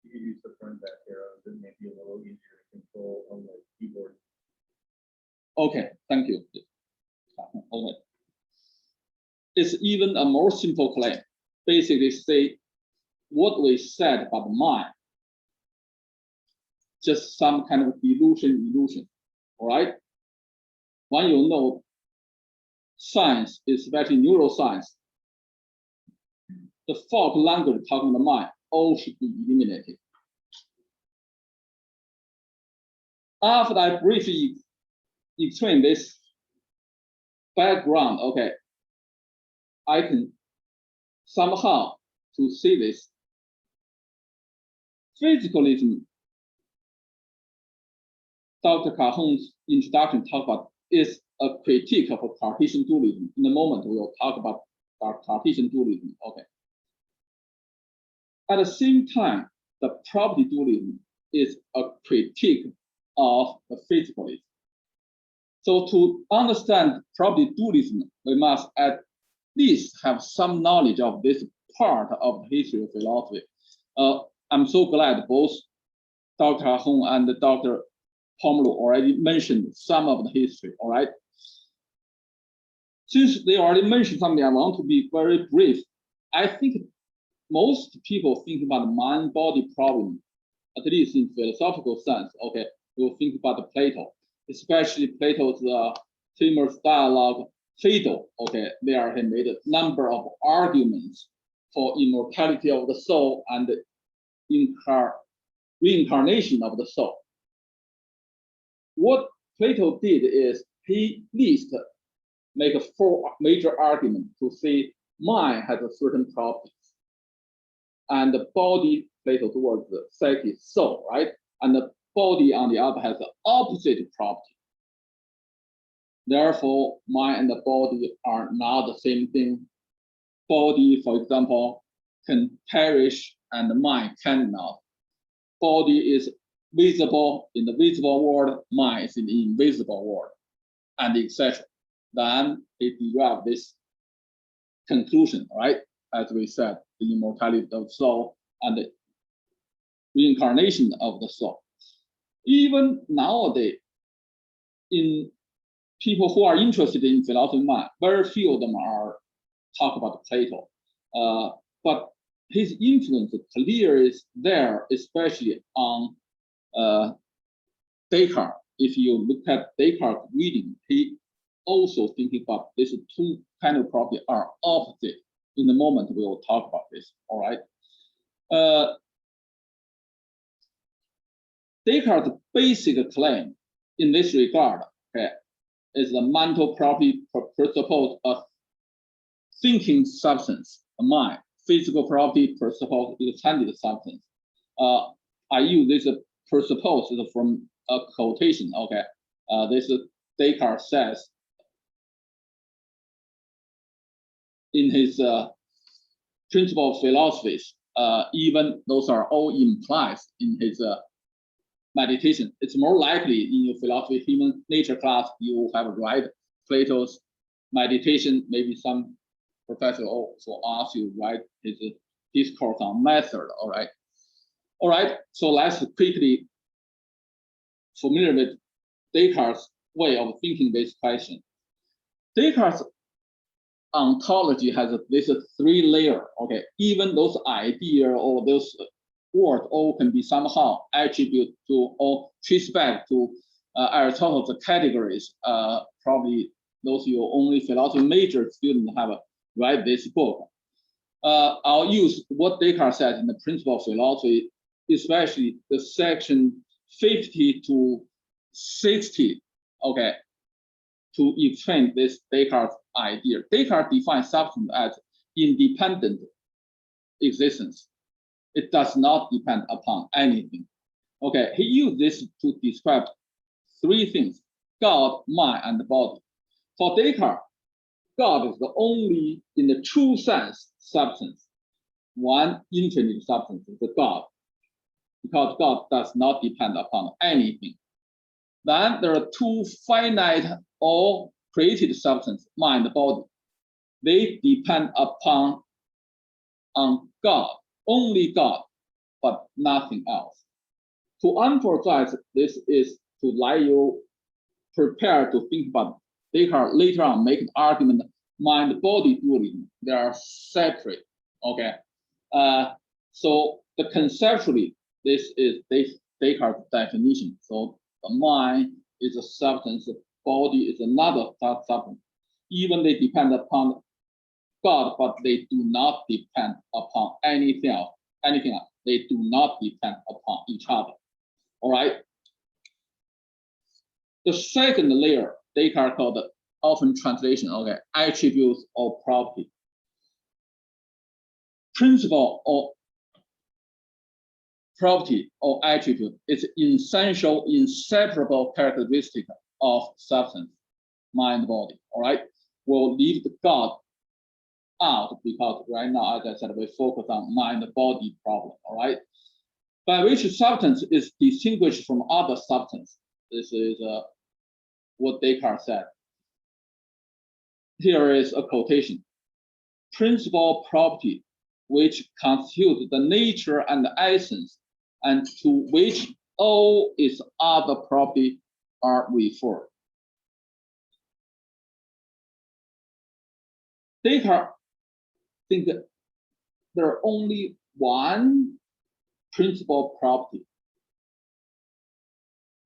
you could use the front back arrows, it may be a little easier to control on the keyboard. okay, thank you. Okay. It's even a more simple claim. Basically say what we said about the mind, just some kind of illusion, all right? When you know science, especially neuroscience, the folk language talking the mind, all should be eliminated. After I briefly explain this background, okay, I can somehow to see this. Physicalism, Dr. Calhoun's introduction talk about is a critique of a Cartesian dualism. In a moment, we will talk about our Cartesian dualism, okay. At the same time, the property dualism is a critique of the physicalism. So to understand property dualism, we must at least have some knowledge of this part of the history of philosophy. I'm so glad both Dr. Calhoun and Dr. Pomerleau already mentioned some of the history, all right? Since they already mentioned something, I want to be very brief. I think most people think about the mind-body problem, at least in philosophical sense, okay, we'll think about the Plato, especially Plato's famous dialogue, Phaedo, okay, there he made a number of arguments for immortality of the soul and reincarnation of the soul. What Plato did is he least make a 4 major arguments to say mind has a certain properties, and the body, Plato towards the psyche, soul, right? And the body on the other has the opposite property. Therefore, mind and the body are not the same thing. Body, for example, can perish and the mind cannot. Body is visible in the visible world, mind is in the invisible world, and etc. Then they derive this conclusion, right? As we said, the immortality of the soul and the reincarnation of the soul. Even nowadays, in people who are interested in philosophy of mind, very few of them are talk about Plato. But his influence clear is there, especially on Descartes. if you look at Descartes' reading, he also thinking about these two kind of property are opposite. In the moment, we will talk about this. All right. Descartes' basic claim in this regard, okay, is the mental property presuppose a thinking substance, a mind. Physical property presuppose extended substance. I use this presuppose from a quotation. Okay, this Descartes says in his principle of philosophies. Even those are all implied in his meditation. It's more likely in your philosophy human nature class you have read Plato's meditation. Maybe some professor also asks you write his discourse on method. All right. So let's quickly familiar with Descartes' way of thinking this question. Descartes' ontology has this three layer. Okay, even those idea or those words all can be somehow attributed to or trace back to Aristotle's categories. Probably those your only philosophy major students have read this book. I'll use what Descartes said in the Principle of Philosophy, especially the section 50 to 60. Okay, to explain this Descartes' idea. Descartes defines substance as independent existence. It does not depend upon anything. Okay, he used this to describe three things: God, mind, and body. For Descartes, God is the only, in the true sense, substance. One infinite substance is the God, because God does not depend upon anything. Then there are two finite or created substance, mind and body. They depend upon God, only God, but nothing else. To emphasize this is to let you prepare to think about Descartes later on make an argument mind-body dualism. They are separate. Okay. So the conceptually, this is Descartes' definition. So the mind is a substance, the body is another substance. Even they depend upon God, but they do not depend upon anything else. They do not depend upon each other. All right. The second layer, Descartes called the often translation, okay, attributes or property. Principle or property or attribute is essential, inseparable characteristic of substance, mind, body. All right. We'll leave the God out because right now, as I said, we focus on mind body problem. All right. By which substance is distinguished from other substance. This is what Descartes said. Here is a quotation. Principal property, which constitutes the nature and the essence, and to which all its other property are referred. Descartes think that there are only one principal property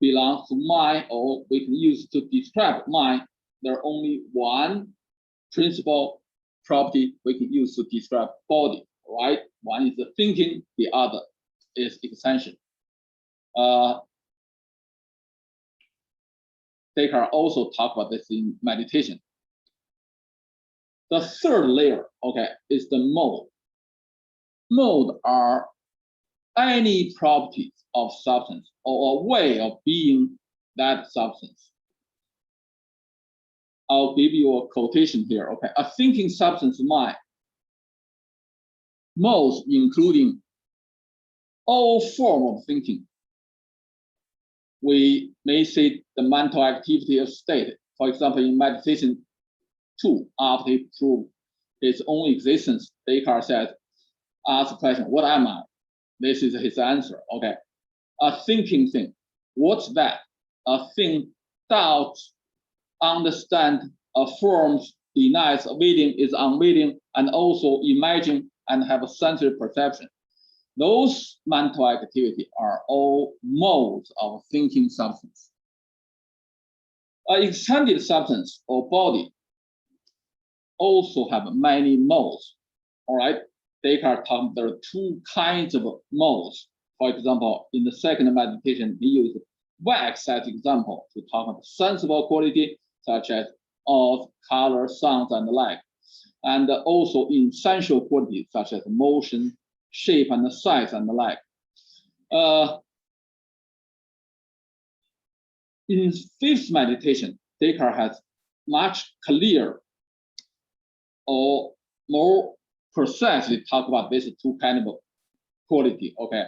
belongs to mind, or we can use to describe mind. There are only one principal property we can use to describe body, right? One is the thinking, the other is extension. Descartes also talk about this in meditation. The third layer, okay, is the mode. Mode are any properties of substance or a way of being that substance. I'll give you a quotation here, okay? A thinking substance mind, modes including all form of thinking. We may say the mental activity of state. For example, in meditation 2, after he proved his own existence, Descartes said, ask the question, what am I? This is his answer, okay? A thinking thing. What's that? A thing doubts, understand, affirms, denies, willing is unwilling, and also imagine and have a sensory perception. Those mental activity are all modes of thinking substance. Extended substance or body also have many modes. All right, Descartes talked there are two kinds of modes. For example, in the second meditation, he used wax as example to talk about sensible quality such as of color, sounds, and the like, and also in sensual quality such as motion, shape, and size, and the like. In fifth meditation, Descartes has much clearer or more precisely talk about these two kinds of quality. Okay,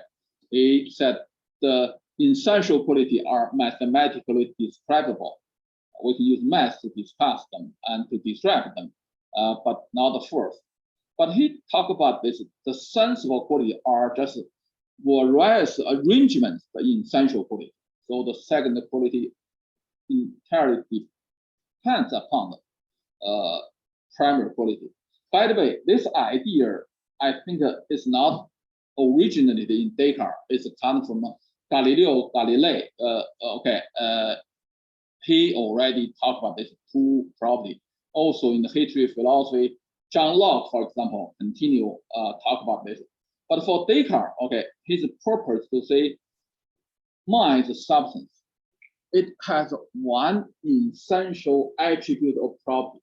he said the essential quality are mathematically describable. We can use math to discuss them and to describe them, but not the fourth. But he talked about this, the sensible quality are just various arrangements in essential quality. So the second quality entirely depends upon the primary quality. By the way, this idea, I think, is not originated in Descartes. It's come from Galileo Galilei. He already talked about this two property. Also in the history of philosophy, John Locke, for example, continue talk about this. But for Descartes, his purpose to say mind is a substance. It has one essential attribute of property.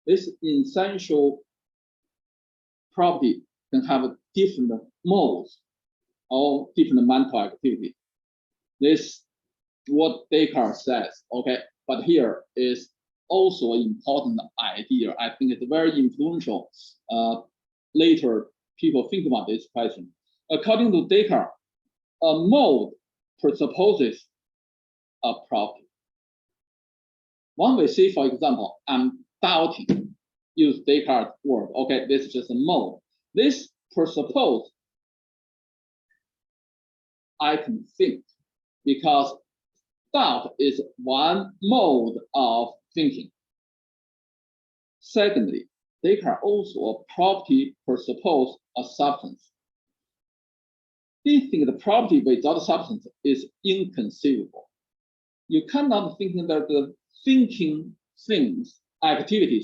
This essential property can have different modes or different mental activity. This what Descartes says, but here is also an important idea. I think it's very influential. Later, people think about this question. According to Descartes, a mode presupposes a property. One way say, for example, I'm doubting, use Descartes' word, this is just a mode. This presupposes I can think, because doubt is one mode of thinking. Secondly, Descartes also a property presupposes a substance. He thinks the property without substance is inconceivable. You cannot think that the thinking things, activity,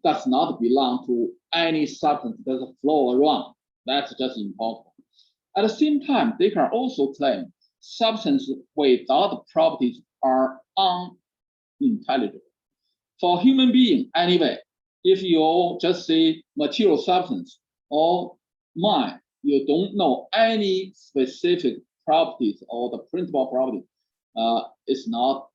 does not belong to any substance that doesn't flow around. That's just impossible. At the same time, Descartes also claimed substances without properties are unintelligible. For human being, anyway, if you just say material substance or mind, you don't know any specific properties or the principal property, it's not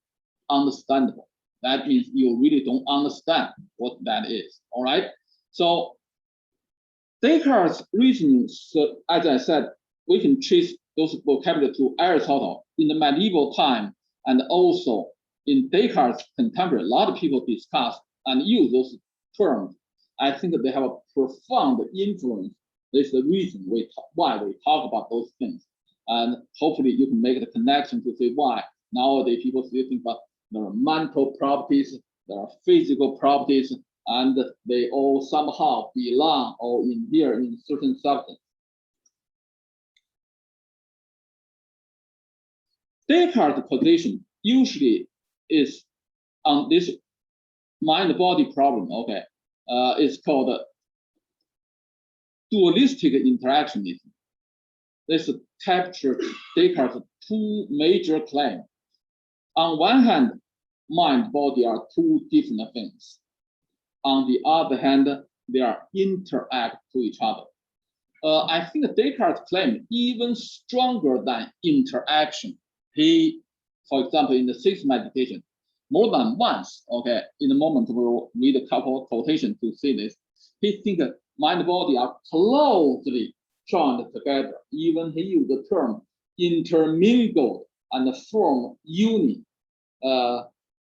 understandable. That means you really don't understand what that is, all right? So Descartes' reasoning, as I said, we can trace those vocabulary to Aristotle in the medieval time, and also in Descartes' contemporary. A lot of people discuss and use those terms. I think that they have a profound influence. This is the reason why we talk about those things. And hopefully you can make the connection to say why nowadays people still think about there are mental properties, there are physical properties, and they all somehow belong or inhere in certain substance. Descartes' position usually is on this mind-body problem, it's called dualistic interactionism. This captures Descartes' two major claims. On one hand, mind-body are two different things. On the other hand, they are interact to each other. I think Descartes' claim even stronger than interaction. He, for example, in the sixth meditation, more than once, in the moment we'll read a couple of quotations to see this. He thinks that mind and body are closely joined together. Even he used the term intermingled and form union.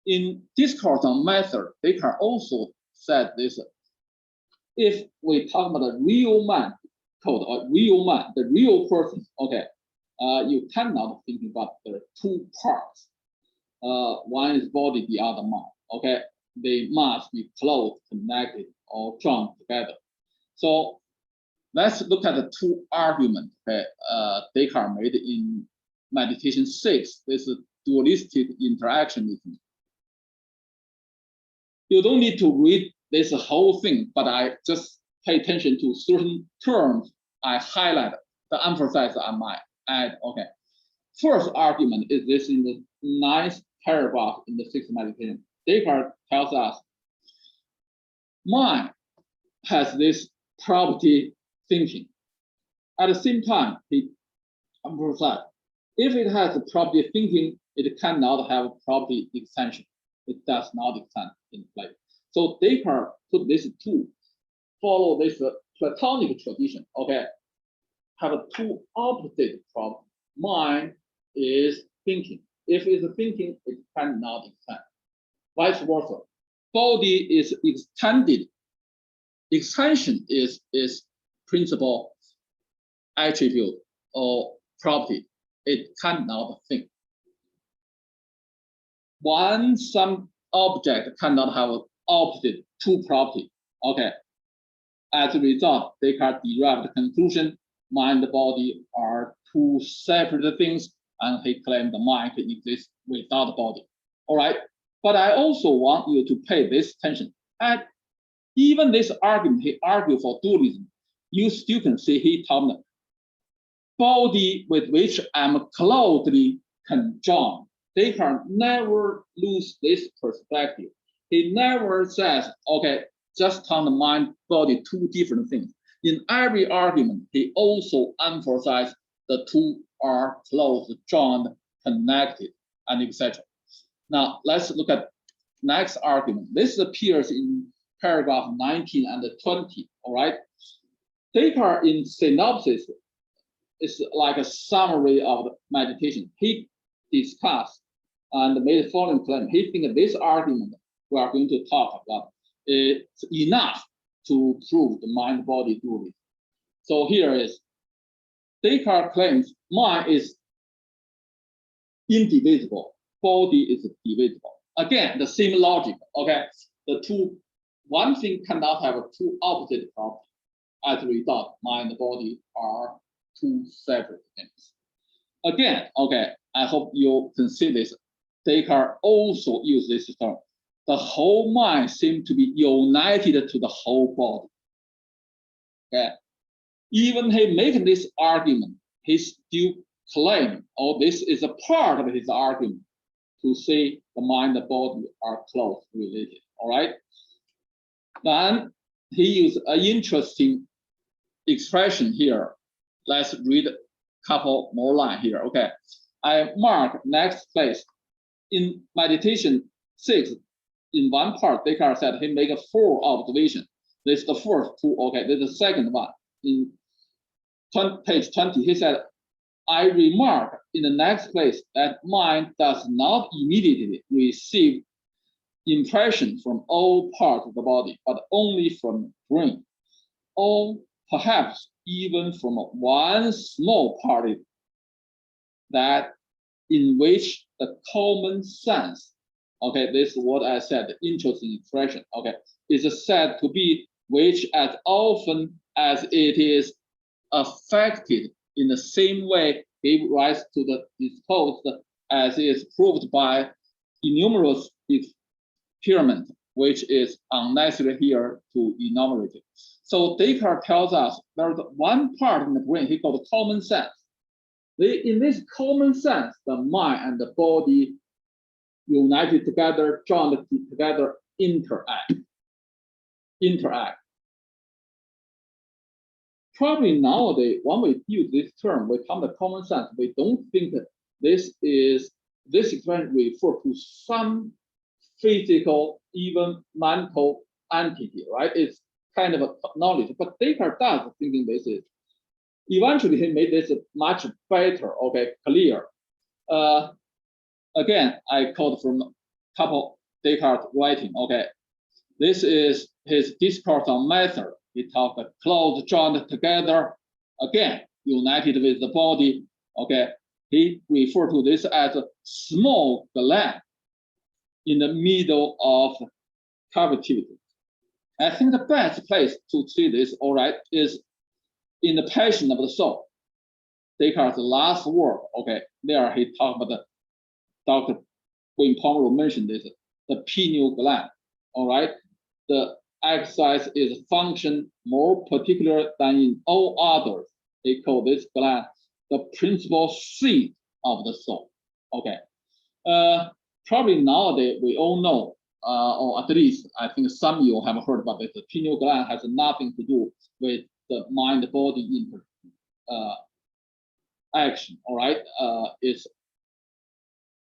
In Discourse on Method, Descartes also said this. If we talk about the real man, the real person, you cannot think about the two parts. One is body, the other mind. They must be close, connected, or joined together. So let's look at the two arguments Descartes made in Meditation 6. This is dualistic interactionism. You don't need to read this whole thing, but I just pay attention to certain terms I highlight, the emphasis I might add. Okay. First argument is this in the 9th paragraph in the 6th meditation. Descartes tells us mind has this property thinking. At the same time, he emphasizes if it has a property thinking, it cannot have property extension. It does not extend in place. So Descartes put this two, follow this Platonic tradition, okay, have two opposite problems. Mind is thinking. If it's thinking, it cannot extend. Vice versa. Body is extended. Extension is principal attribute or property. It cannot think. Some object cannot have opposite two property. Okay. As a result, Descartes derived the conclusion mind and body are two separate things, and he claimed the mind can exist without the body. All right. But I also want you to pay this attention. At even this argument, he argued for dualism. You still can see he told the body with which I'm closely conjoined. Descartes never lose this perspective. He never says, okay, just turn the mind, body, two different things. In every argument, he also emphasizes the two are close, joined, connected, and etc. Now, let's look at next argument. This appears in paragraph 19 and 20, all right? Descartes in synopsis is like a summary of the meditation. He discussed and made the following claim. He thinks this argument we are going to talk about is enough to prove the mind-body dualism. So here is, Descartes claims mind is indivisible, body is divisible. Again, the same logic, okay? The two, one thing cannot have two opposite properties. As a result, mind and body are two separate things. Again, okay, I hope you can see this. Descartes also used this term. The whole mind seems to be united to the whole body. Okay. Even he making this argument, he still claims, oh, this is a part of his argument to say the mind and body are close related. All right. Then he used an interesting expression here. Let's read a couple more lines here. Okay. I mark next place. In meditation 6, in one part, Descartes said he make a 4 observation. This is the first two. Okay, this is the second one. In page 20, he said, I remark in the next place that mind does not immediately receive impression from all parts of the body, but only from the brain, or perhaps even from one small part that in which the common sense, okay, this is what I said, the interesting expression, okay, is said to be which as often as it is affected in the same way gave rise to the disposed as is proved by innumerous experiments, which is unnecessary here to enumerate it. So Descartes tells us there's one part in the brain he called common sense. In this common sense, the mind and the body united together, joined together, interact. Probably nowadays, when we use this term, we come to common sense, we don't think that this expression refers to some physical, even mental entity, right? It's kind of a knowledge, but Descartes does thinking this is. Eventually, he made this much better, okay, clear. Again, I quote from a couple Descartes writing, okay. This is his discourse on matter. He talked close joined together, again, united with the body, okay. He referred to this as a small gland in the middle of cavity. I think the best place to see this, all right, is in the Passion of the Soul. Descartes' last word, okay, there he talked about Dr. Pomerleau mentioned this, the pineal gland. all right, the exercise is a function more particular than in all others. They call this gland the principal seat of the soul. Okay. Probably nowadays we all know, or at least I think some of you have heard about this. The pineal gland has nothing to do with the mind-body action. All right, it's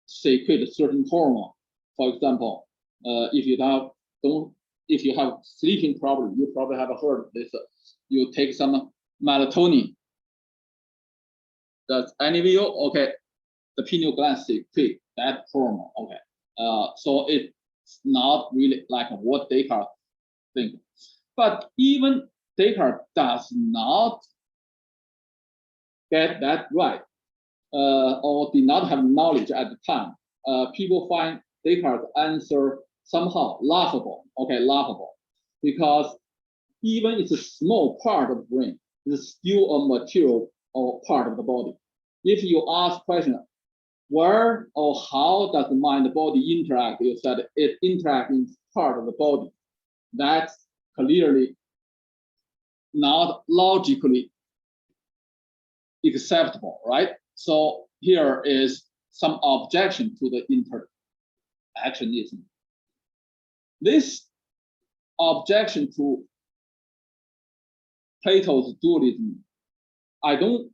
secrete certain hormone. For example, if you have sleeping problem, you probably have heard this. You take some melatonin. Does any of you? Okay, the pineal gland secrete that hormone. Okay, so it's not really like what Descartes think. But even Descartes does not get that right, or did not have knowledge at the time. People find Descartes' answer somehow laughable. Okay, laughable, because even it's a small part of the brain, it's still a material or part of the body. If you ask question, where or how does the mind-body interact? You said it interacts in part of the body. That's clearly not logically acceptable, right? So here is some objection to the interactionism. This objection to Plato's dualism, I don't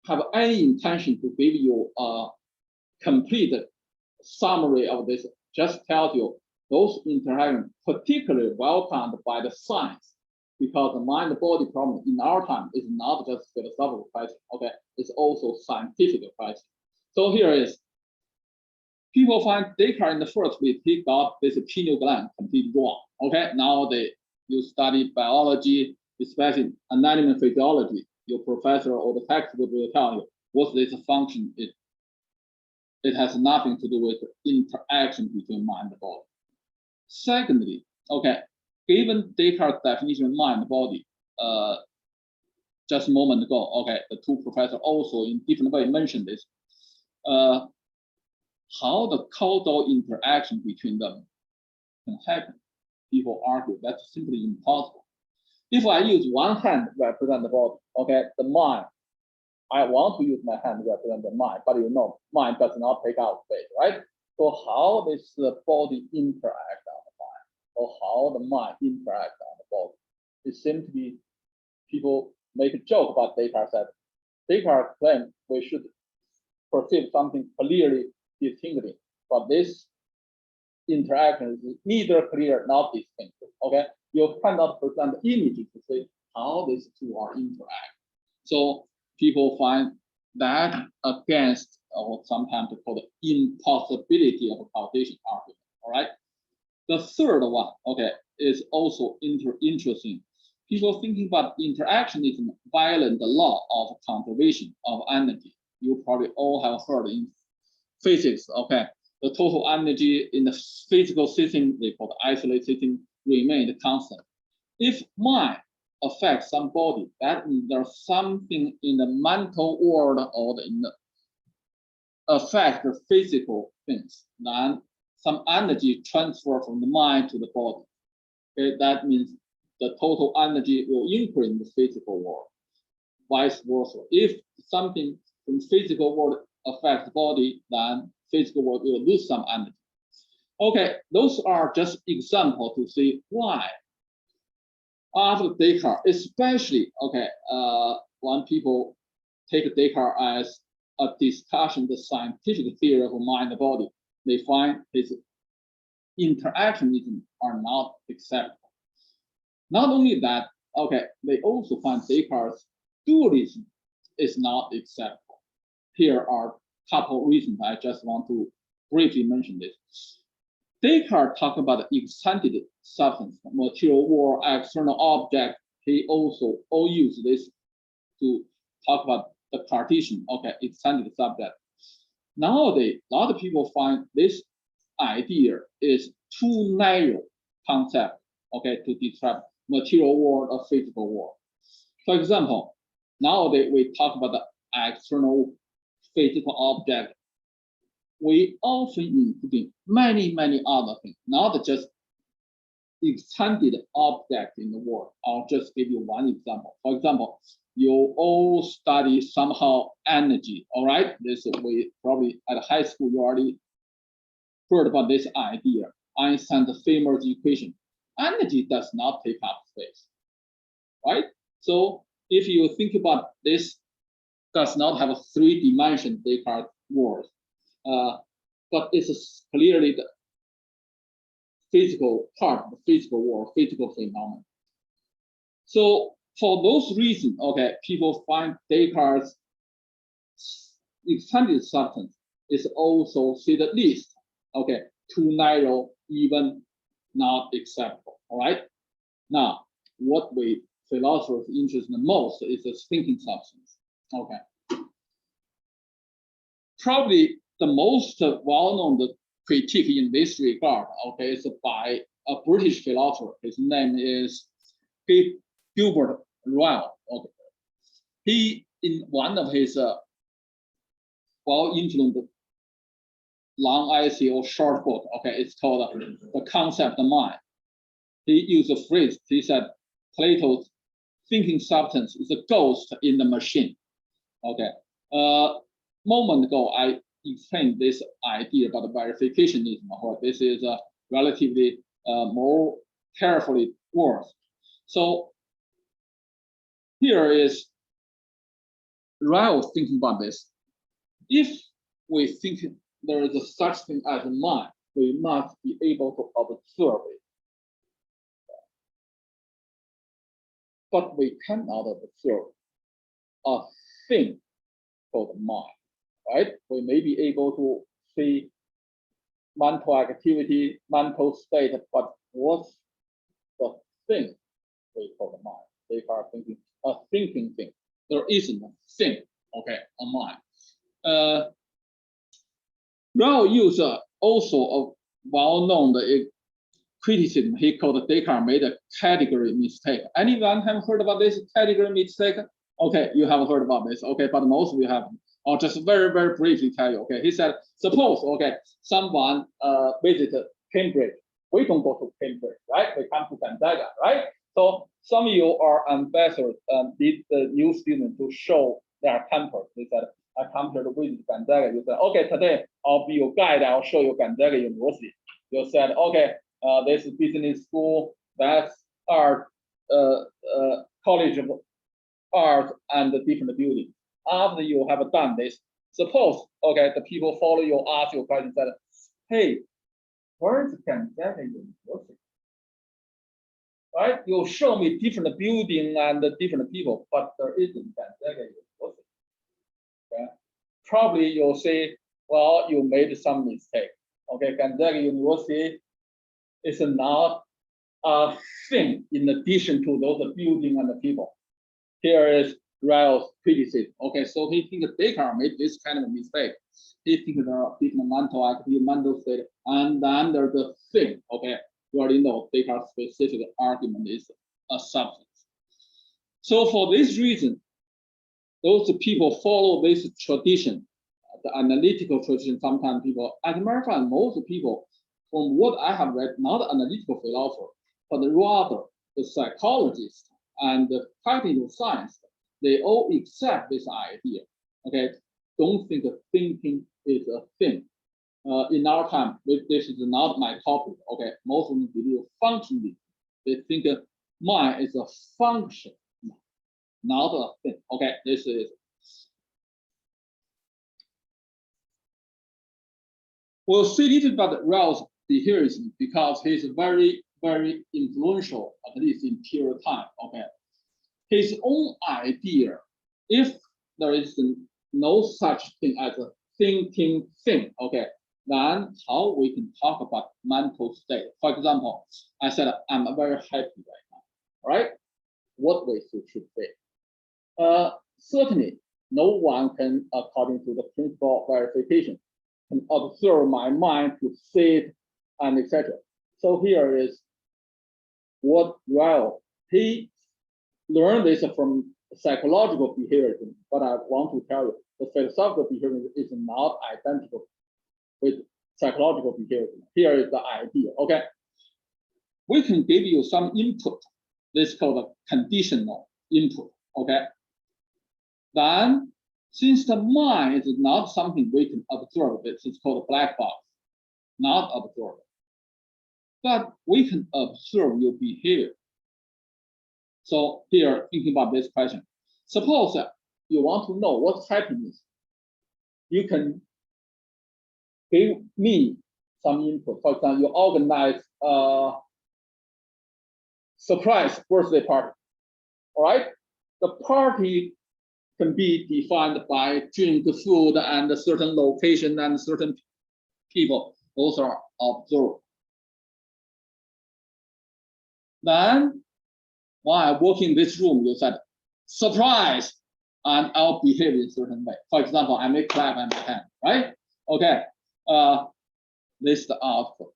have any intention to give you a complete summary of this. Just tells you those interactions particularly welcomed by the science, because the mind-body problem in our time is not just philosophical question. Okay, it's also scientific question. So here is, people find Descartes in the first place, he got this pineal gland completely wrong. Okay, now you study biology, especially anatomy and physiology, your professor or the textbook will tell you what's this function. It has nothing to do with interaction between mind and body. Secondly, okay, given Descartes' definition of mind and body, just a moment ago, okay, the two professors also in different way mentioned this. How the causal interaction between them can happen? People argue that's simply impossible. If I use one hand to represent the body, okay, the mind, I want to use my hand to represent the mind, but you know, mind does not take out space, right? So how does the body interact on the mind, or how the mind interacts on the body? It seems to be, people make a joke about Descartes said, Descartes claimed we should perceive something clearly distinctly, but this interaction is neither clear nor distinctive. Okay, you cannot present images to say how these two are interact. So people find that against, or sometimes called the impossibility of causation argument. All right. The third one, okay, is also interesting. People thinking about interactionism violate the law of conservation of energy. You probably all have heard in physics, okay, the total energy in the physical system, they call the isolated system, remained constant. If mind affects somebody, that means there's something in the mental world or in the affect the physical things. Then some energy transfer from the mind to the body. Okay, that means the total energy will increase in the physical world. Vice versa. If something from physical world affects the body, then physical world will lose some energy. Okay, those are just examples to see why after Descartes, especially, okay, when people take Descartes as a discussion, the scientific theory of mind and body, they find his interactionism are not acceptable. Not only that, okay, they also find Descartes' dualism is not acceptable. Here are a couple of reasons. I just want to briefly mention this. Descartes talked about the extended substance, material world, external object. He also all used this to talk about the Cartesian, okay, extended subject. Nowadays, a lot of people find this idea is too narrow concept, okay, to describe material world or physical world. For example, nowadays we talk about the external physical object. We often include many other things, not just extended object in the world. I'll just give you one example. For example, you all study somehow energy, all right? This we probably at high school you already heard about this idea, Einstein's famous equation. Energy does not take up space, right? So if you think about this, does not have a three-dimension Descartes world, but it's clearly the physical part of the physical world, physical phenomenon. So for those reasons, okay, people find Descartes' extended substance is also, say the least, okay, too narrow, even not acceptable. All right. Now, what we philosophers interested the most is the thinking substance. Okay. Probably the most well-known critique in this regard, okay, is by a British philosopher. His name is Gilbert Ryle. Okay. He, in one of his well-influenced long essay or short book, okay, it's called The Concept of Mind. He used a phrase, he said, Plato's thinking substance is a ghost in the machine. Okay. Moment ago, I explained this idea about verificationism, or this is a relatively more carefully word. So here is Ryle thinking about this. If we think there is a such thing as a mind, we must be able to observe it. But we cannot observe a thing called mind, right? We may be able to see mental activity, mental state, but what's the thing we call the mind? They are thinking a thinking thing. There isn't a thing, okay, a mind. Ryle used also a well-known criticism. He called Descartes made a category mistake. Anyone have heard about this category mistake? Okay, you have heard about this. Okay, but most of you haven't. I'll just very, very briefly tell you. Okay, he said, suppose, okay, someone visited Cambridge. We don't go to Cambridge, right? We come to Gonzaga, right? So some of you are ambassadors, need the new student to show their temper. They said, I come here to visit Gonzaga. You said, okay, today I'll be your guide. I'll show you Gonzaga University. You said, okay, this is business school, that's art, college of art and the different buildings. After you have done this, suppose, okay, the people follow you, ask you a question, said, hey, where is Gonzaga University? Right? You show me different building and different people, but there isn't Gonzaga University. Okay? Probably you'll say, well, you made some mistake. Okay, Gonzaga University is not a thing in addition to those building and the people. Here is Ryle's criticism. Okay, so he thinks Descartes made this kind of mistake. He thinks there are different mental activity, mental state, and then there's the thing. Okay, you already know Descartes' specific argument is a substance. So for this reason, those people follow this tradition, the analytical tradition. Sometimes people, as a matter of fact, most people, from what I have read, not analytical philosopher, but rather the psychologists and the technical science, they all accept this idea. Okay, don't think that thinking is a thing. In our time, this is not my topic. Okay, most of them believe functionally. They think mind is a function, not a thing. Okay, this is. We'll see a little about Ryle's behaviorism because he's very, very influential, at least in period of time. Okay, his own idea, if there is no such thing as a thinking thing, okay, then how we can talk about mental state? For example, I said I'm very happy right now, right? What we should say? Certainly, no one can, according to the principle of verification, can observe my mind to see it and etc. So here is what Ryle, he learned this from psychological behaviorism, but I want to tell you the philosophical behaviorism is not identical with psychological behaviorism. Here is the idea. Okay, we can give you some input. This is called a conditional input, okay? Then, since the mind is not something we can observe, this is called a black box, not observe. But we can observe your behavior. So here, thinking about this question, suppose you want to know what's happiness. You can give me some input. For example, you organize a surprise birthday party. All right, the party can be defined by drink, food, and a certain location and certain people. Those are observed. Then, while walking this room, you said, surprise, and I'll behave in a certain way. For example, I may clap and my hand, right? Okay, this is the output.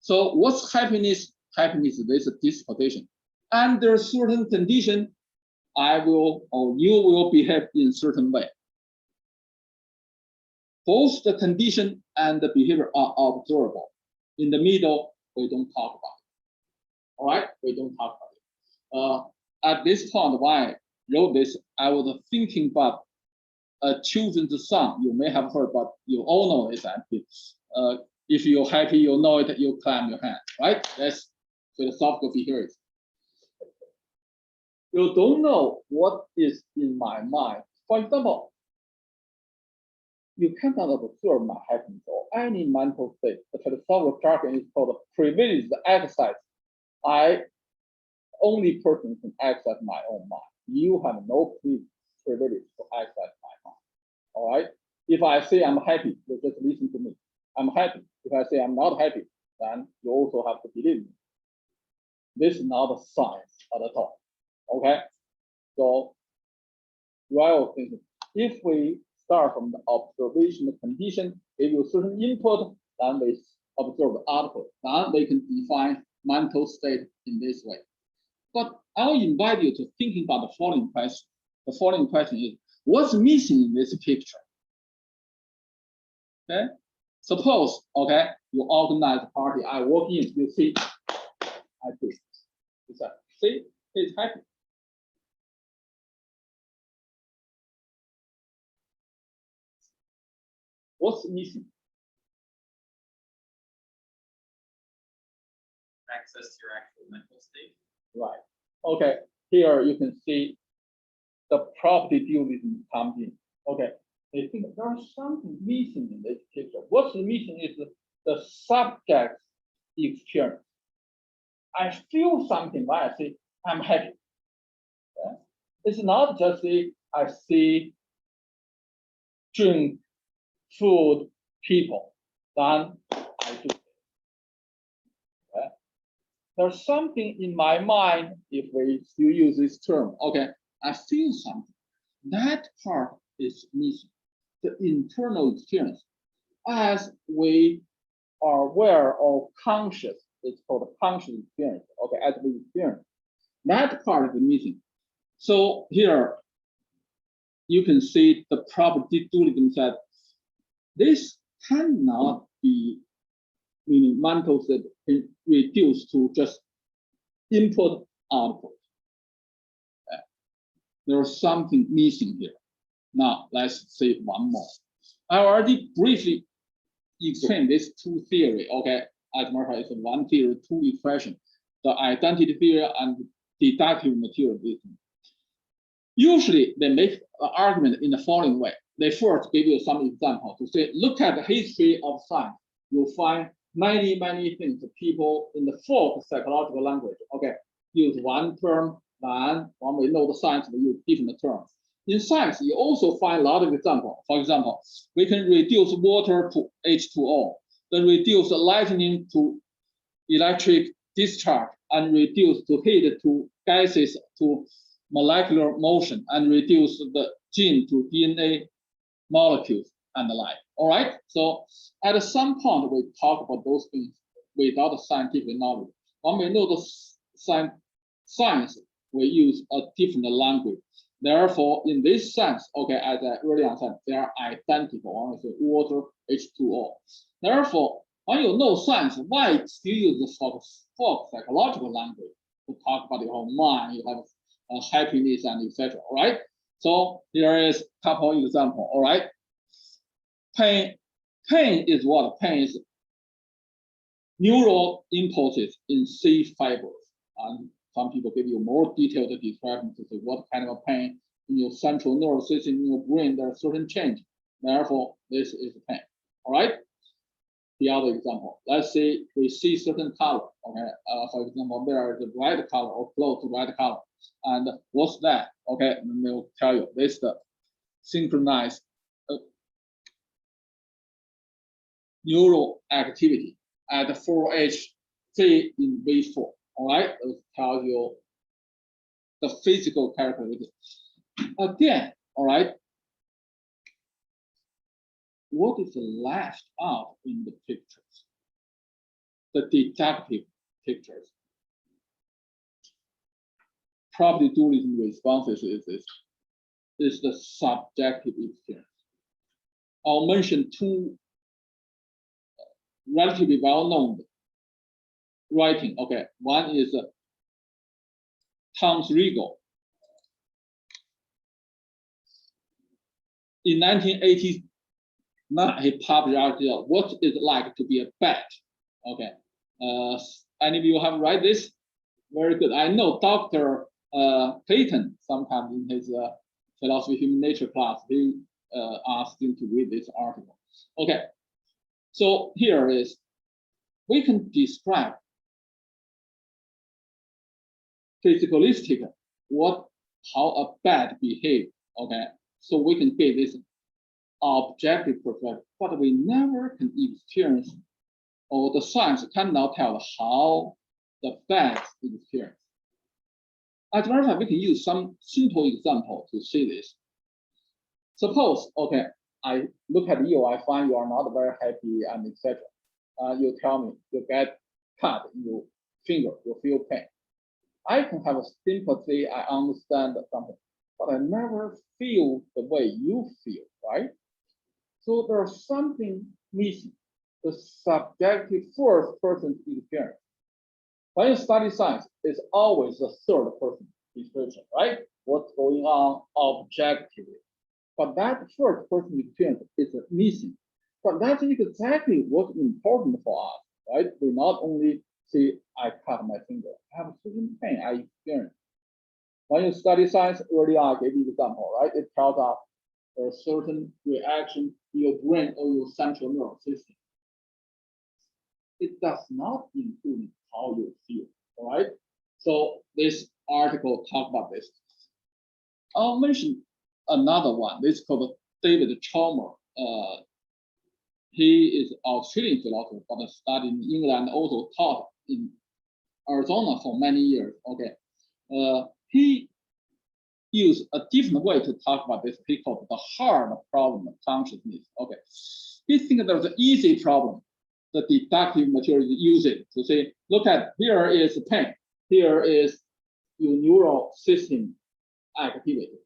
So what's happiness? Happiness is a disposition. Under certain condition, I will or you will behave in a certain way. Both the condition and the behavior are observable. In the middle, we don't talk about it. All right, we don't talk about it. At this point, when I wrote this, I was thinking about a children's song. You may have heard, but you all know it. If you're happy, you know it, you clap your hand, right? That's philosophical behavior. You don't know what is in my mind. For example, you cannot observe my happiness or any mental state. The philosophical jargon is called privileged exercise. Only person can access my own mind. You have no privilege to access my mind. All right. If I say I'm happy, you just listen to me. I'm happy. If I say I'm not happy, then you also have to believe me. This is not a science at all. Okay. So, I was thinking, if we start from the observation condition, give you certain input, then we observe the output. Then we can define mental state in this way. But I'll invite you to thinking about the following question. The following question is, what's missing in this picture? Okay. Suppose, okay, you organize a party. I walk in, you see, I do. You say, see, he's happy. What's missing? Access to your actual mental state. Right. Okay. Here you can see the property dualism comes in. Okay. I think there's something missing in this picture. What's missing is the subject experience. I feel something when I say I'm happy. Okay? It's not just say I see drink, food, people, then I do. Okay? There's something in my mind, if we still use this term, okay, I feel something. That part is missing. The internal experience. As we are aware of conscious, it's called a conscious experience, okay, as we experience. That part is missing. So here, you can see the property dualism said, this cannot be, meaning mental state reduced to just input, output. Okay. There's something missing here. Now, let's say one more. I already briefly explained this two theory, okay? As a matter of fact, it's one theory, two expression, the identity theory and deductive materialism. Usually, they make an argument in the following way. They first give you some example to say, look at the history of science. You'll find many, many things people in the folk psychological language, okay, use one term, then when we know the science, we use different terms. In science, you also find a lot of examples. For example, we can reduce water to H2O, then reduce lightning to electric discharge, and reduce to heat to gases to molecular motion, and reduce the gene to DNA molecules and the like. All right. So at some point, we talk about those things without scientific knowledge. When we know the science, we use a different language. Therefore, in this sense, okay, as I earlier said, they are identical. When we say water, H2O. Therefore, When you know science, why still use the sort of folk psychological language to talk about your mind, you have happiness and etc. All right. So here is a couple examples. All right. Pain is what? Pain is neural impulses in C fibers. And some people give you more detailed description to say what kind of pain in your central nervous system, in your brain, there are certain change. Therefore, this is pain. All right. The other example, let's say we see certain color. Okay. For example, there is a red color or close to red color. And what's that? Okay. And they'll tell you this is the synchronized neural activity at 4HC in V4. All right, it tells you the physical characteristics. Again, all right, what is left out in the pictures? The deductive pictures. Probably dualism responses is this. Is the subjective experience. I'll mention two relatively well-known writing. Okay, one is Hans Riegel. In 1989, he published article, "What is it like to be a bat?" Okay, any of you have read this? Very good. I know Dr. Clayton, sometimes in his philosophy human nature class, he asked him to read this article. Okay, so here is, we can describe physicalistic how a bat behaves. Okay, so we can get this objective perspective, but we never can experience, or the science cannot tell how the bat experience. As a matter of fact, we can use some simple example to see this. Suppose, okay, I look at you, I find you are not very happy and etc. You tell me you get cut in your finger, you feel pain. I can have a sympathy, I understand something, but I never feel the way you feel, right? So there's something missing, the subjective first person experience. When you study science, it's always the third person description, right? What's going on objectively. But that first person experience is missing. But that's exactly what's important for us, right? We not only see, I cut my finger, I have a certain pain I experience. When you study science, earlier I gave you the example, right? It tells us there's certain reaction in your brain or your central nervous system. It does not include how you feel, all right? So this article talks about this. I'll mention another one. This is called David Chalmers. He is Australian philosopher, but studied in England, also taught in Arizona for many years. Okay, he used a different way to talk about this. He called the hard problem of consciousness. Okay, he thinks there's an easy problem. The deductive material use it to say, look at, here is pain, here is your neural system activity.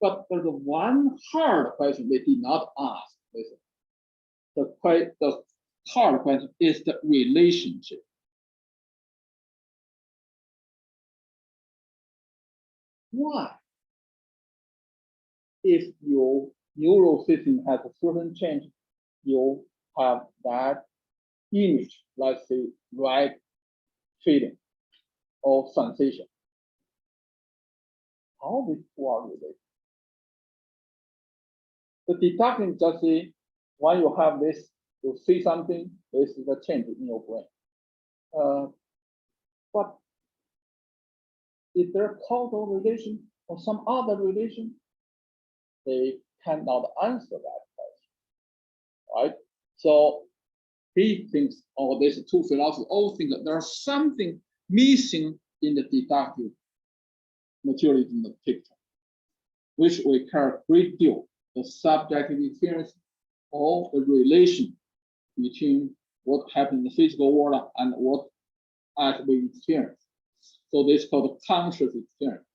But there's one hard question they did not ask. Listen. The hard question is the relationship. Why? If your neural system has a certain change, you have that image, let's say right feeling or sensation. How these two are related? The deductive just say, when you have this, you see something, this is a change in your brain. But is there a causal relation or some other relation? They cannot answer that question, right? So he thinks, or these two philosophers all think that there's something missing in the deductive material in the picture, which we care a great deal, the subjective experience or the relation between what happened in the physical world and what as we experience. So this is called conscious experience.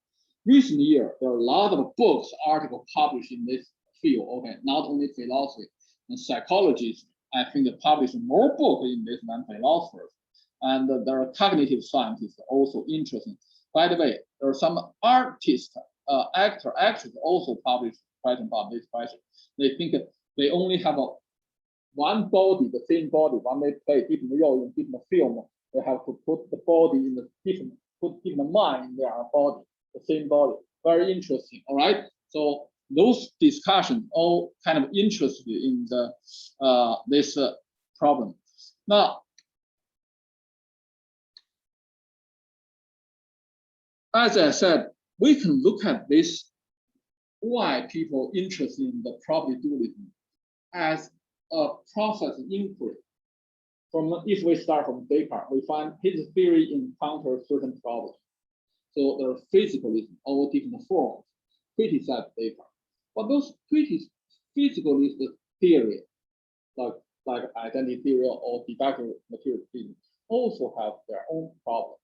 Recent year, there are a lot of books, articles published in this field, okay, not only philosophy and psychologists I think they published more book in this than philosophers. And there are cognitive scientists also interesting. By the way, there are some artists, actors also published question about this question. They think they only have one body, the same body. When they play different role in different film, they have to put the body in the different mind in their body, the same body. Very interesting. All right. So those discussions all kind of interested in the this problem. Now, as I said, we can look at this, why people interested in the property dualism as a process of inquiry. If we start from Descartes, we find his theory encounters certain problems. So there are physicalism, all different forms, criticize Descartes. But those physicalist theory, like identity theory or deductive material theory, also have their own problems.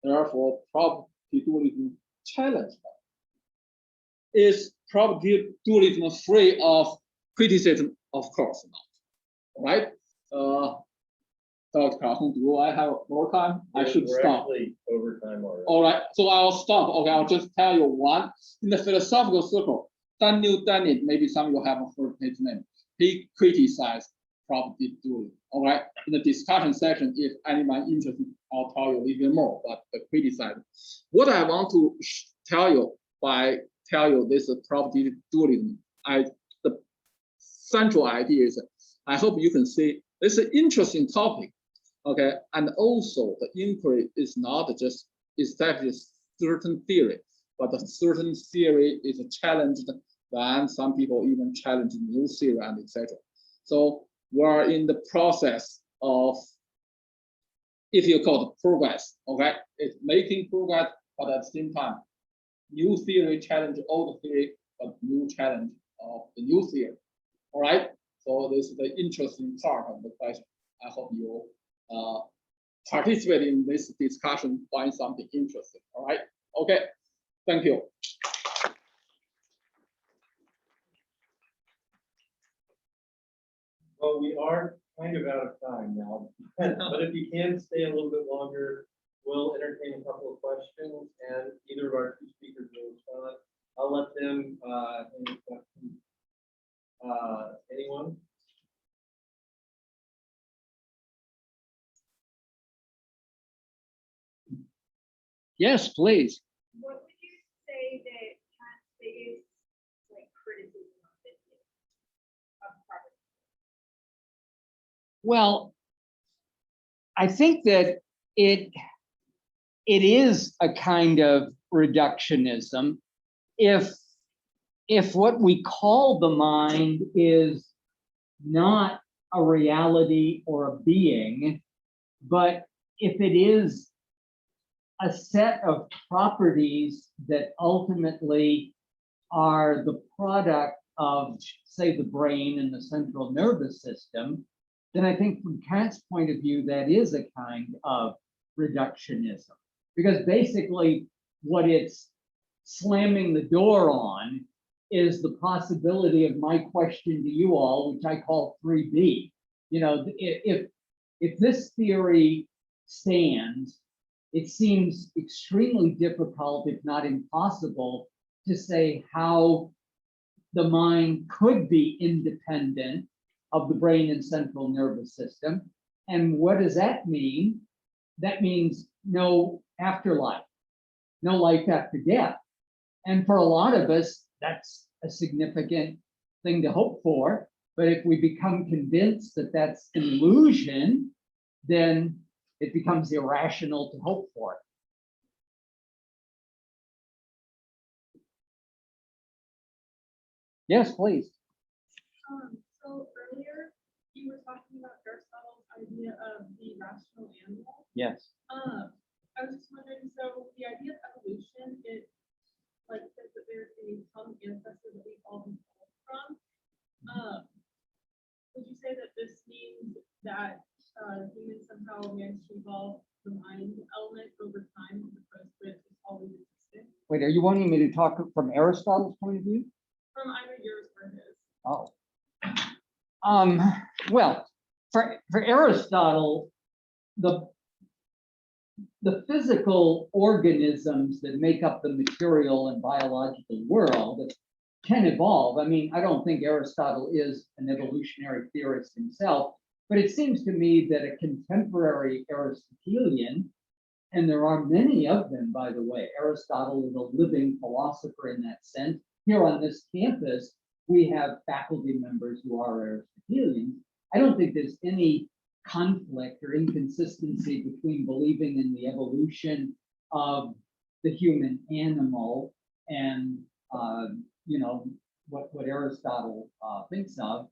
Therefore, property dualism challenge them. Is property dualism free of criticism? Of course not. Right? Dr. Calhoun, do I have more time? I should We're stop. actually over time already. All right, so I'll stop. Okay, I'll just tell you one. In the philosophical circle, Daniel Dennett, maybe some of you haven't heard his name. He criticized property dualism. All right, in the discussion section, if anyone interested, I'll tell you a little bit more about the criticism. What I want to tell you this property dualism, the central idea is, I hope you can see it's an interesting topic. Okay, and also the inquiry is not just establish certain theory, but a certain theory is challenged, then some people even challenge new theory and etc. So we're in the process of, if you call it progress, okay, it's making progress, but at the same time, new theory challenge old theory, but new challenge of the new theory. All right. So this is the interesting part of the question. I hope you participate in this discussion, find something interesting. All right. Okay. Thank you. Well, we are kind of out of time now, but if you can stay a little bit longer, we'll entertain a couple of questions, and either of our two speakers will respond. I'll let them answer questions. Anyone? Yes, please. What would you say that Kant's biggest criticism of this is, of property? Well, I think that it is a kind of reductionism if what we call the mind is not a reality or a being, but if it is a set of properties that ultimately are the product of, say, the brain and the central nervous system, then I think from Kant's point of view, that is a kind of reductionism. Because basically what it's slamming the door on is the possibility of my question to you all, which I call 3B. You know, if this theory stands, it seems extremely difficult, if not impossible, to say how the mind could be independent of the brain and central nervous system. And what does that mean? That means no afterlife, no life after death. And for a lot of us, that's a significant thing to hope for. But if we become convinced that that's an illusion, then it becomes irrational to hope for it. Yes, please. So earlier you were talking about Aristotle's idea of the rational animal. Yes. I was just wondering, so the idea of evolution, it says that there's a common ancestor that we all evolved from. Would you say that this means that humans somehow managed to evolve the mind element over time as opposed to it just always existing? Wait, are you wanting me to talk from Aristotle's point of view? From either yours or his. Oh. Well, for Aristotle, the physical organisms that make up the material and biological world can evolve. I mean, I don't think Aristotle is an evolutionary theorist himself, but it seems to me that a contemporary Aristotelian, and there are many of them, by the way, Aristotle is a living philosopher in that sense. Here on this campus, we have faculty members who are Aristotelians. I don't think there's any conflict or inconsistency between believing in the evolution of the human animal and what Aristotle thinks of.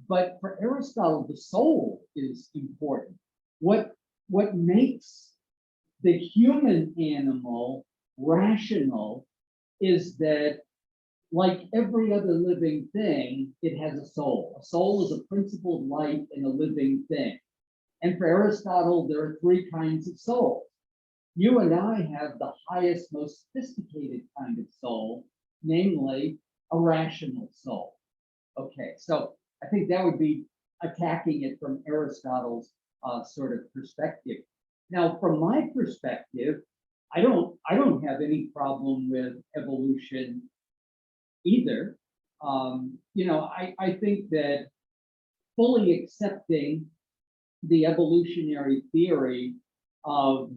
But for Aristotle, the soul is important. What makes the human animal rational is that, like every other living thing, it has a soul. A soul is a principled light in a living thing. And for Aristotle, there are three kinds of souls. You and I have the highest, most sophisticated kind of soul, namely a rational soul. Okay, so I think that would be attacking it from Aristotle's sort of perspective. Now, from my perspective, I don't have any problem with evolution either. I think that fully accepting the evolutionary theory of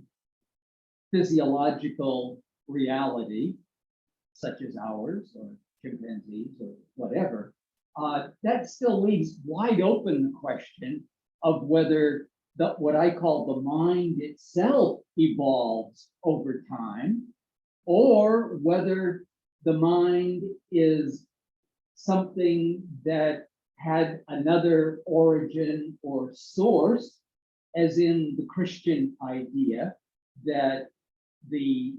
physiological reality, such as ours or chimpanzees or whatever, that still leaves wide open the question of whether what I call the mind itself evolves over time, or whether the mind is something that had another origin or source, as in the Christian idea that the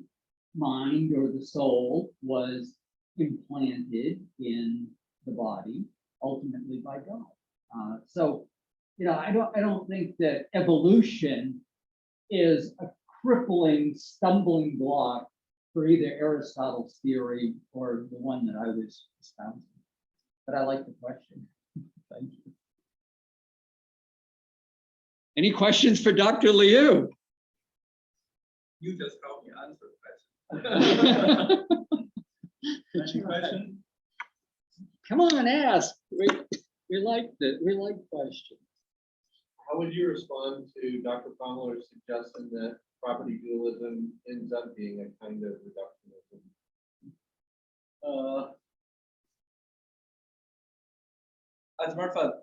mind or the soul was implanted in the body, ultimately by God. I don't think that evolution is a crippling, stumbling block for either Aristotle's theory or the one that I was espousing. But I like the question. Thank you. Any questions for Dr. Liu? You just helped me answer the question. Any question? Come on, ask. We like it. We like questions. How would you respond to Dr. Pomerlau's suggestion that property dualism ends up being a kind of reductionism? As a matter of fact,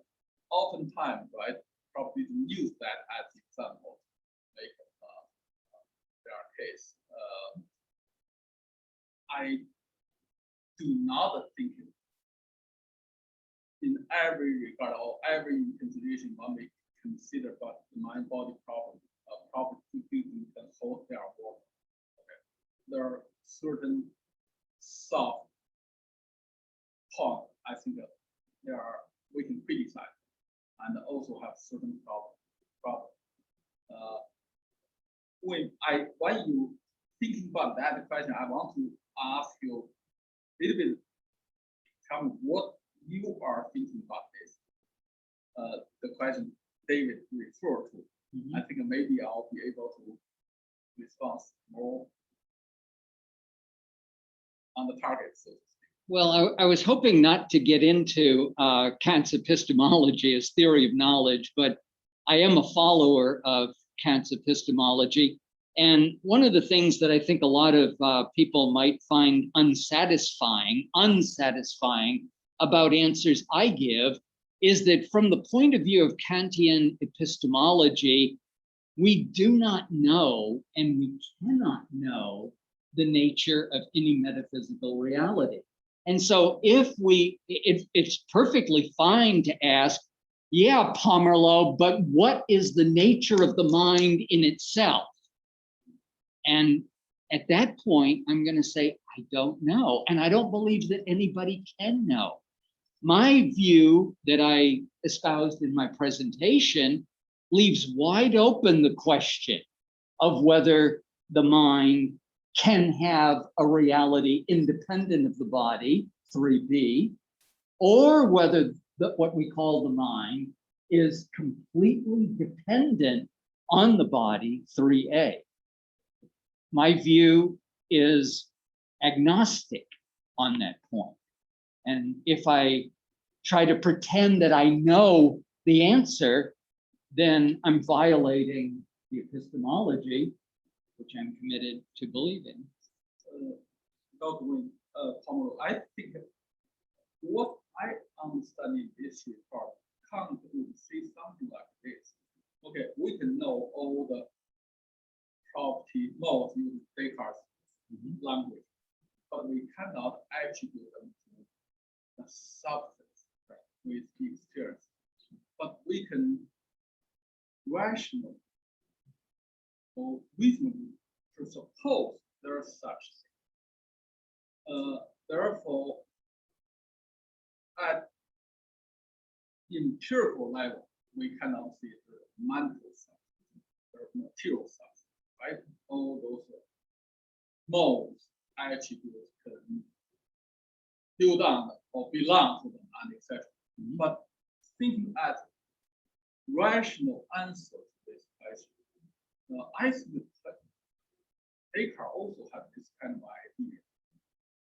oftentimes, right, probably use that as example, like their case. I do not think in every regard or every consideration one may consider but the mind-body problem, computing can hold their work. Okay. There are certain soft points I think there are we can criticize and also have certain problems. When you thinking about that question, I want to ask you a little bit, tell me what you are thinking about this. The question David referred to. I think maybe I'll be able to respond more on the target, so to speak. Well, I was hoping not to get into Kant's epistemology as theory of knowledge, but I am a follower of Kant's epistemology. And one of the things that I think a lot of people might find unsatisfying about answers I give is that from the point of view of Kantian epistemology, we do not know and we cannot know the nature of any metaphysical reality. And so it's perfectly fine to ask, yeah, Pomerleau, but what is the nature of the mind in itself? And at that point, I'm going to say, I don't know. And I don't believe that anybody can know. My view that I espoused in my presentation leaves wide open the question of whether the mind can have a reality independent of the body, 3B, or whether what we call the mind, is completely dependent on the body, 3A. My view is agnostic on that point. And if I try to pretend that I know the answer, then I'm violating the epistemology, which I'm committed to believing. Dr. Pomerleau, I think what I understand in this report, Kant would say something like this. Okay, we can know all the property laws using Descartes' language, but we cannot attribute them to the substance, right, with the experience. But we can rationally or reasonably presuppose there are such things. Therefore, at empirical level, we cannot see the mental substance, the material substance, right? All those modes, attributes can build on or belong to them, and etc. But thinking at rational answer to this question, I think that Descartes also had this kind of idea.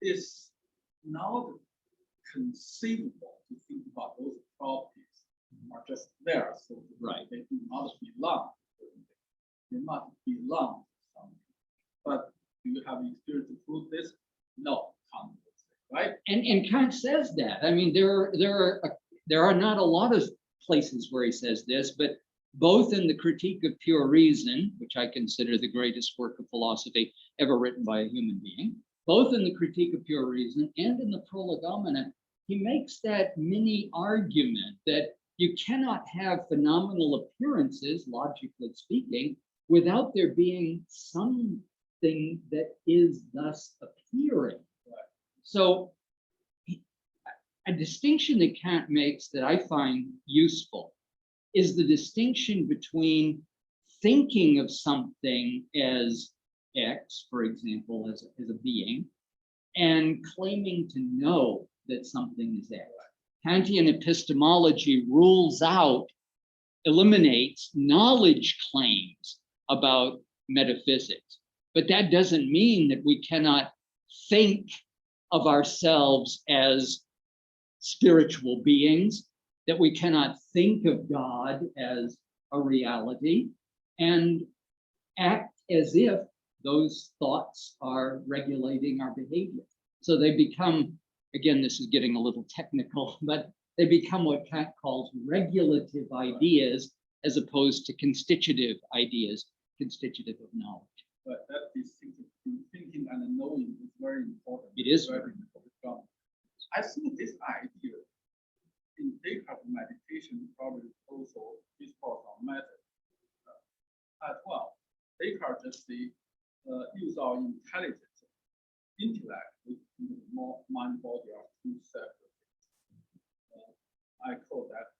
It's not conceivable to think about those properties are just there, so Right. they do not belong to something. They must belong to something. But do you have experience to prove this? No, Kant would say, right? And Kant says that. I mean, there are not a lot of places where he says this, but both in the Critique of Pure Reason, which I consider the greatest work of philosophy ever written by a human being, both in the Critique of Pure Reason and in the Prolegomena, he makes that mini argument that you cannot have phenomenal appearances, logically speaking, without there being something that is thus appearing. So a distinction that Kant makes that I find useful is the distinction between thinking of something as X, for example, as a being, and claiming to know that something is X. Kantian epistemology rules out, eliminates knowledge claims about metaphysics. But that doesn't mean that we cannot think of ourselves as spiritual beings, that we cannot think of God as a reality, and act as if those thoughts are regulating our behavior. So they become, again, this is getting a little technical, but they become what Kant calls regulative ideas as opposed to constitutive ideas, constitutive of knowledge. But that distinction between thinking and knowing is very important. It is very important. I think this idea in Descartes' meditation probably also discourse on matter as well. Descartes just use our intelligence, intellect, with more mind body are two separate things. I call that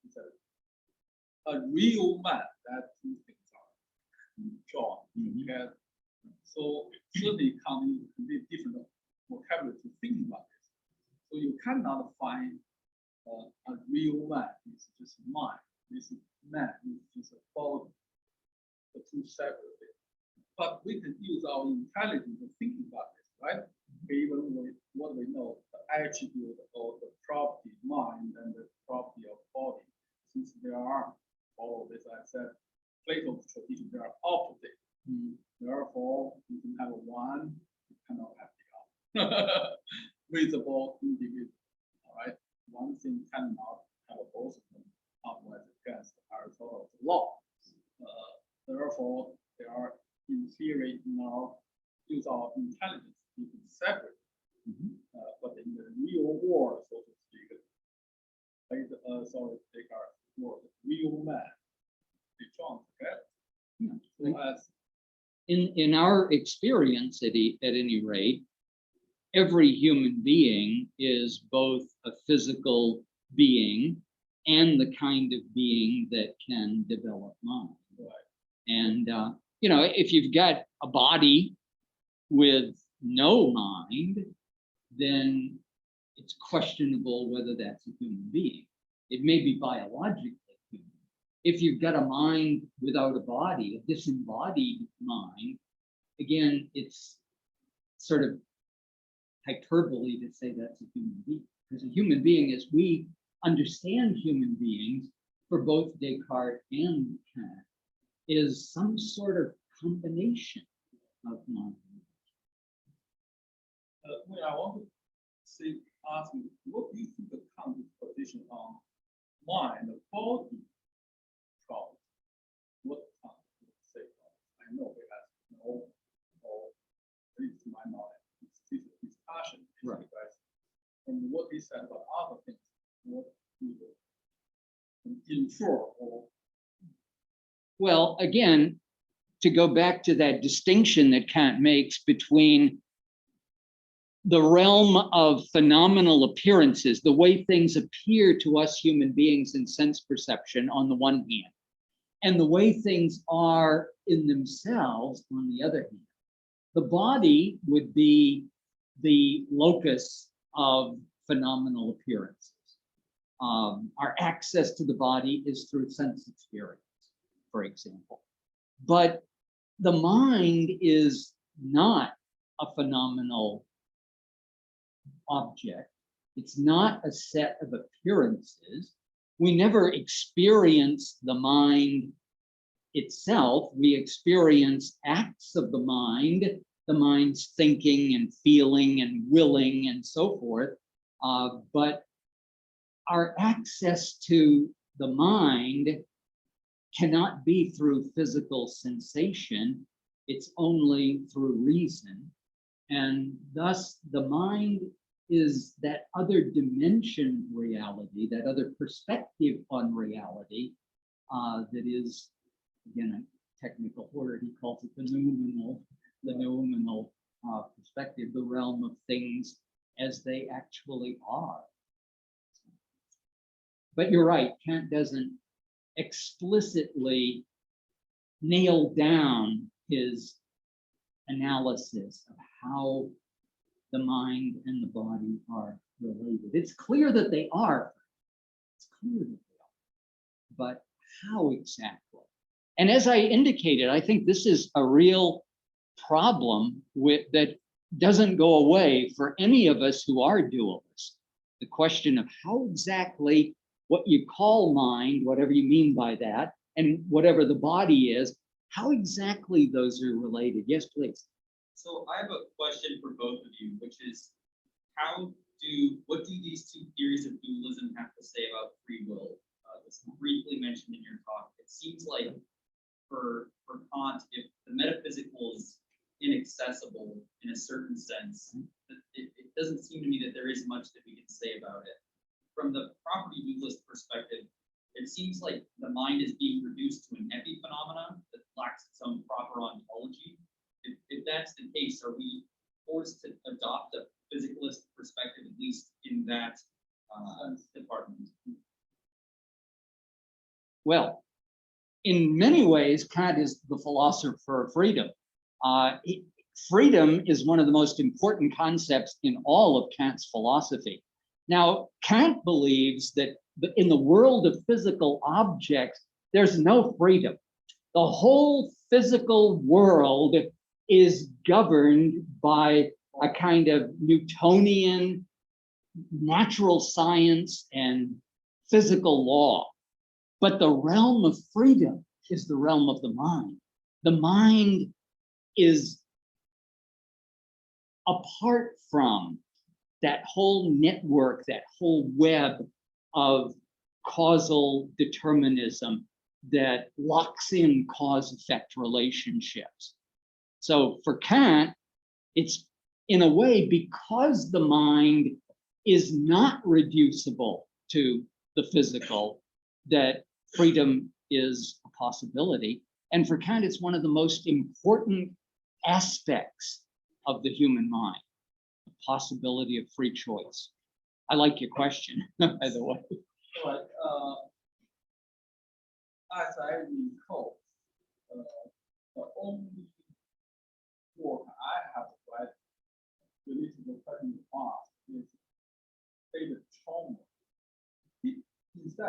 a real man, that two things are drawn together. So certainly Kant uses completely different vocabulary to think about this. So you cannot find a real man. It's just mind. This man is just a body. The two separate things. But we can use our intelligence to think about this, right? Even with what we know, the attribute or the property mind and the property of body, since there are all of this, I said, Plato's tradition, they are opposite. Therefore, you can have one, you cannot have the other. Visible individual, all right? One thing cannot have both of them, otherwise against Aristotle's law. Therefore, they are in theory now use our intelligence you can separate. But in the real world, so to speak, Descartes' word, real man, they join together. So as in our experience, at any rate, every human being is both a physical being and the kind of being that can develop mind. Right. And if you've got a body with no mind, then it's questionable whether that's a human being. It may be biologically human. If you've got a mind without a body, a disembodied mind, again, it's sort of hyperbole to say that's a human being. Because a human being, as we understand human beings, for both Descartes and Kant, is some sort of combination of mind. Well, I want to ask you, what do you think of Kant's position on mind, the body problem? What Kant would say about it? I know he has no, or at least to my knowledge, his passion is Right. because from what he said about other things, what he would infer or Well, again, to go back to that distinction that Kant makes between the realm of phenomenal appearances, the way things appear to us human beings in sense perception on the one hand, and the way things are in themselves on the other hand. The body would be the locus of phenomenal appearances. Our access to the body is through sense experience, for example. But the mind is not a phenomenal object. It's not a set of appearances. We never experience the mind itself. We experience acts of the mind's thinking and feeling and willing and so forth. But our access to the mind cannot be through physical sensation. It's only through reason. And thus the mind is that other dimension of reality, that other perspective on reality, that is, again, a technical word, he calls it the noumenal perspective, the realm of things as they actually are. But you're right, Kant doesn't explicitly nail down his analysis of how the mind and the body are related. It's clear that they are. It's clear that they are. But how exactly? And as I indicated, I think this is a real problem that doesn't go away for any of us who are dualists. The question of how exactly what you call mind, whatever you mean by that, and whatever the body is, how exactly those are related. Yes, please. So I have a question for both of you, which is what do these two theories of dualism have to say about free will? It's briefly mentioned in your talk. It seems like for Kant, if the metaphysical is inaccessible in a certain sense, it doesn't seem to me that there is much that we can say about it. From the property dualist perspective, it seems like the mind is being reduced to an epiphenomenon that lacks its own proper ontology. If that's the case, are we forced to adopt a physicalist perspective, at least in that department? Well, in many ways, Kant is the philosopher of freedom. Freedom is one of the most important concepts in all of Kant's philosophy. Now, Kant believes that in the world of physical objects, there's no freedom. The whole physical world is governed by a kind of Newtonian natural science and physical law. But the realm of freedom is the realm of the mind. The mind is apart from that whole network, that whole web of causal determinism that locks in cause-effect relationships. So for Kant, it's in a way because the mind is not reducible to the physical that freedom is a possibility. And for Kant, it's one of the most important aspects of the human mind, the possibility of free choice. I like your question, by the way. But as I recall, the only work I have read related to the question you asked is David Chalmers. Instead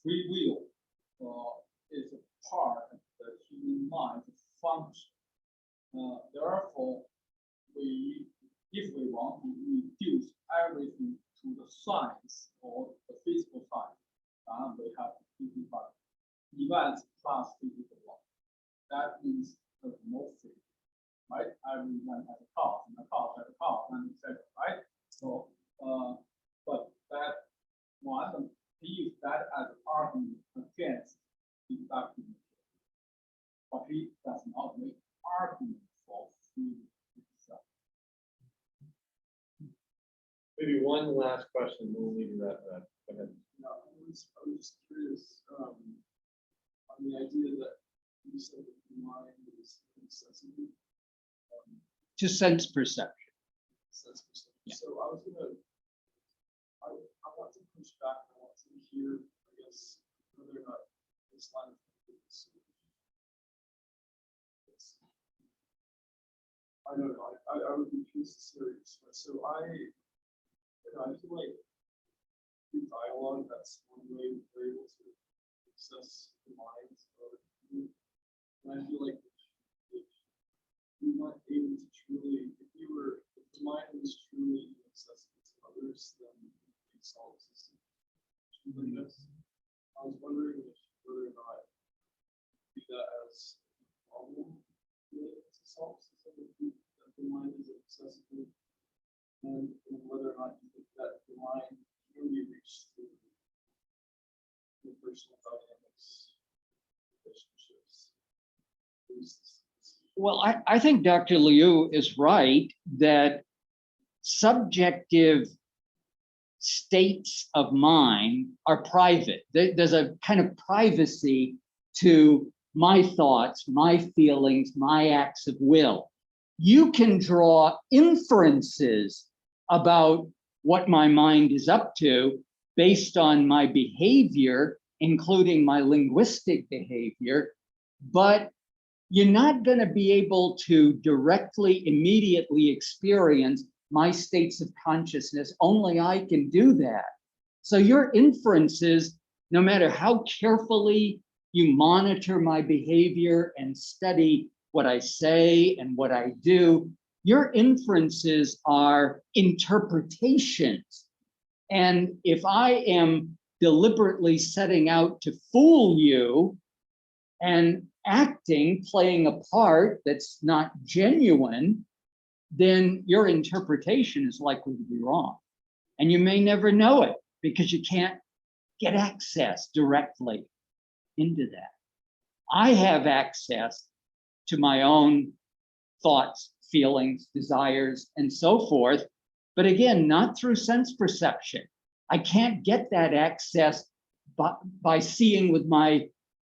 free will is a part of the human mind function. Therefore, if we want to reduce everything to the science or the physical science, we have to think about events plus physical law. That means there's no free, right? Every event has a cause, and a cause has a cause, and etc. Right? So, but that one, he used that as an argument against deductive material, but he does not make argument for free itself. Maybe one last question, then we'll leave you that. Go ahead. I was just curious on the idea that you said that the mind is accessible. To sense perception. Sense perception. Yeah. So I was gonna, I want to push back. I want to hear, I guess, whether or not this line of thinking is. I don't know. I would be curious to see. So I feel like in dialogue, that's one way we're able to access the minds of other people. And I feel like if we weren't able to truly, if the mind was truly accessible to others, then we solve the system. Truly, yes. I was wondering whether or not see that as a problem to solve the system, that the mind is accessible, and whether or not you think that the mind can be reached through interpersonal dynamics, relationships. Well, I think Dr. Liu is right that subjective states of mind are private. There's a kind of privacy to my thoughts, my feelings, my acts of will. You can draw inferences about what my mind is up to based on my behavior, including my linguistic behavior, but you're not going to be able to directly, immediately experience my states of consciousness. Only I can do that. So your inferences, no matter how carefully you monitor my behavior and study what I say and what I do, your inferences are interpretations. And if I am deliberately setting out to fool you and acting, playing a part that's not genuine, then your interpretation is likely to be wrong. And you may never know it because you can't get access directly into that. I have access to my own thoughts, feelings, desires, and so forth. But again, not through sense perception. I can't get that access by seeing with my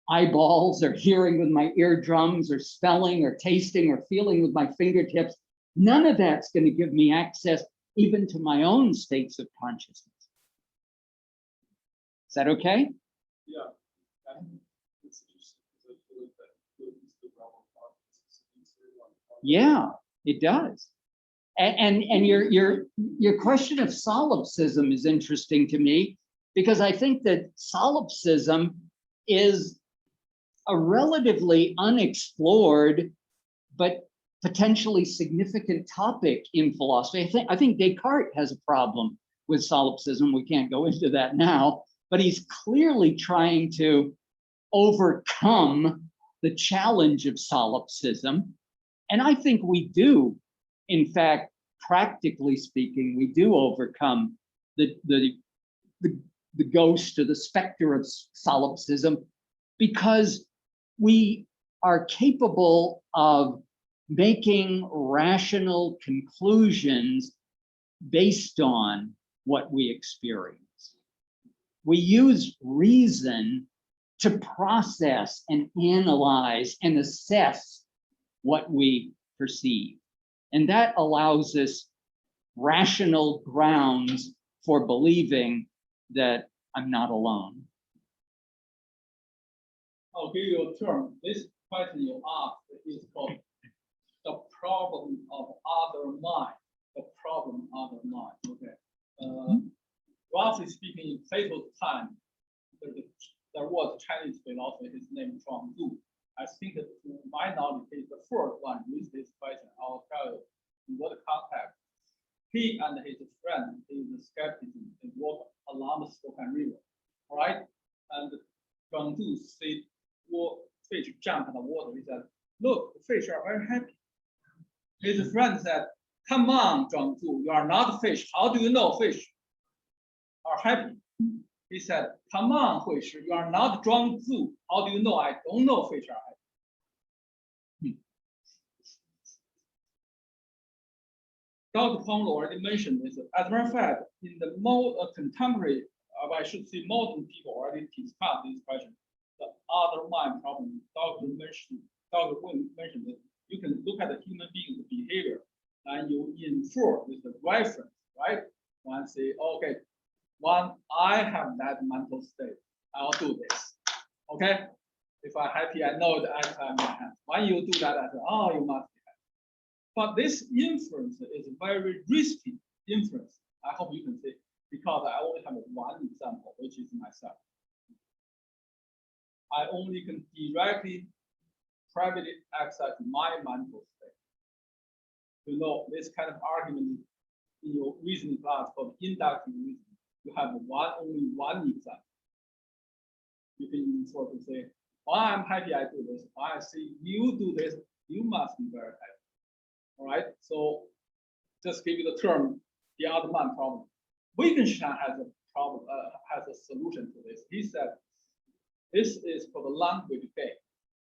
eyeballs or hearing with my eardrums or smelling or tasting or feeling with my fingertips. None of that's going to give me access even to my own states of consciousness. Is that okay? Yeah. It's interesting because I feel like that goes into the realm of consciousness. Yeah, it does. And your question of solipsism is interesting to me because I think that solipsism is a relatively unexplored but potentially significant topic in philosophy. I think Descartes has a problem with solipsism. We can't go into that now, but he's clearly trying to overcome the challenge of solipsism. And I think we do, in fact, practically speaking, we do overcome the ghost or the specter of solipsism because we are capable of making rational conclusions based on what we experience. We use reason to process and analyze and assess what we perceive. And that allows us rational grounds for believing that I'm not alone. I'll give you a term. This question you asked is called the problem of other mind. The problem of other mind. Okay. Roughly speaking, in Plato's time, there was a Chinese philosopher, his name is Zhuangzi. I think that to my knowledge, he's the first one to raise this question. I'll tell you in what context. He and his friend, his skepticism, they walk along the Spoken River, all right? And Zhuangzi said, fish jump in the water. He said, look, the fish are very happy. His friend said, come on, Zhuangzi, you are not fish. How do you know fish are happy? He said, come on, Huishi, you are not Zhuangzi. How do you know? I don't know fish are happy. Dr. Pomerleau already mentioned this. As a matter of fact, in the more contemporary, I should say modern people already discussed this question. The other mind problem, Dr. Wing mentioned it. You can look at the human being's behavior and you infer with the reference, right? And say, okay, when I have that mental state, I'll do this. Okay? If I'm happy, I know that I'm happy. When you do that, I say, oh, you must be happy. But this inference is a very risky inference. I hope you can see, because I only have one example, which is myself. I only can directly, privately access my mental state. You know, this kind of argument in your reasoning class called inductive reasoning. You have only one example. You can sort of say, well, I'm happy I do this. I see you do this, you must be very happy. All right. So just give you the term, the other man problem. Wittgenstein has a problem, has a solution to this. He said, this is for the language game.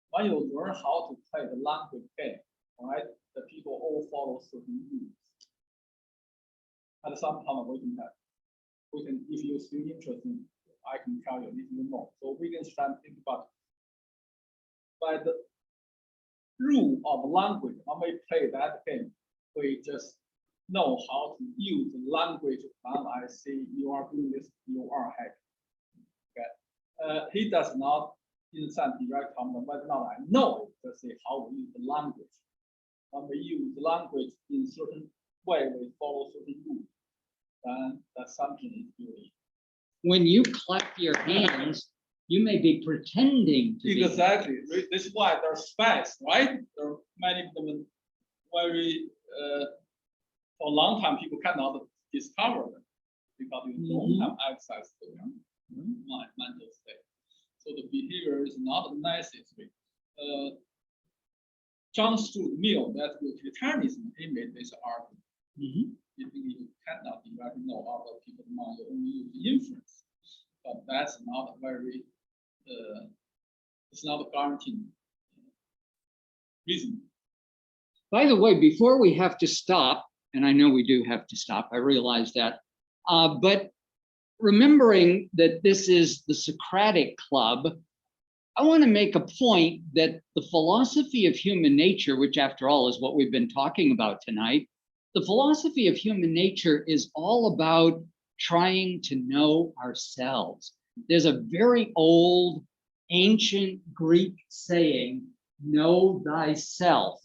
When you learn how to play the language game, all right, the people all follow certain rules. At some point, we can, if you're still interested, I can tell you a little more. So we can start think about by the rule of language. When we play that game, we just know how to use language. And I see you are doing this, you are happy. Okay. He does not in some direct comment, but now I know it to say how we use the language. When we use language in certain way, we follow certain rules. And that's something is beauty. When you clap your hands, you may be pretending to be. Exactly. This is why there's spies, right? There are many of them very for a long time people cannot discover them because you don't have access to their mental state. So the behavior is not necessary. John Stuart Mill, that's utilitarianism, he made this argument. You think you cannot directly know other people's mind, you only use inference. But that's not a very, it's not a guaranteed reason. By the way, before we have to stop, and I know we do have to stop, I realize that, but remembering that this is the Socratic Club, I want to make a point that the philosophy of human nature, which after all is what we've been talking about tonight, the philosophy of human nature is all about trying to know ourselves. There's a very old, ancient Greek saying, know thyself.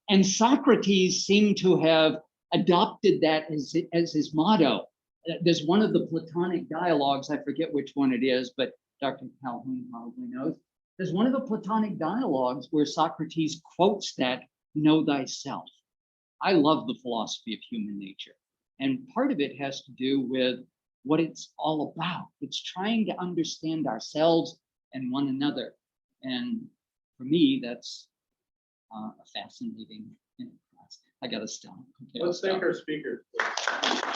And Socrates seemed to have adopted that as his motto. There's one of the Platonic dialogues, I forget which one it is, but Dr. Calhoun probably knows. There's one of the Platonic dialogues where Socrates quotes that, know thyself. I love the philosophy of human nature. And part of it has to do with what it's all about. It's trying to understand ourselves and one another. And for me, that's a fascinating class. I gotta stop. Okay, Let's thank our speakers.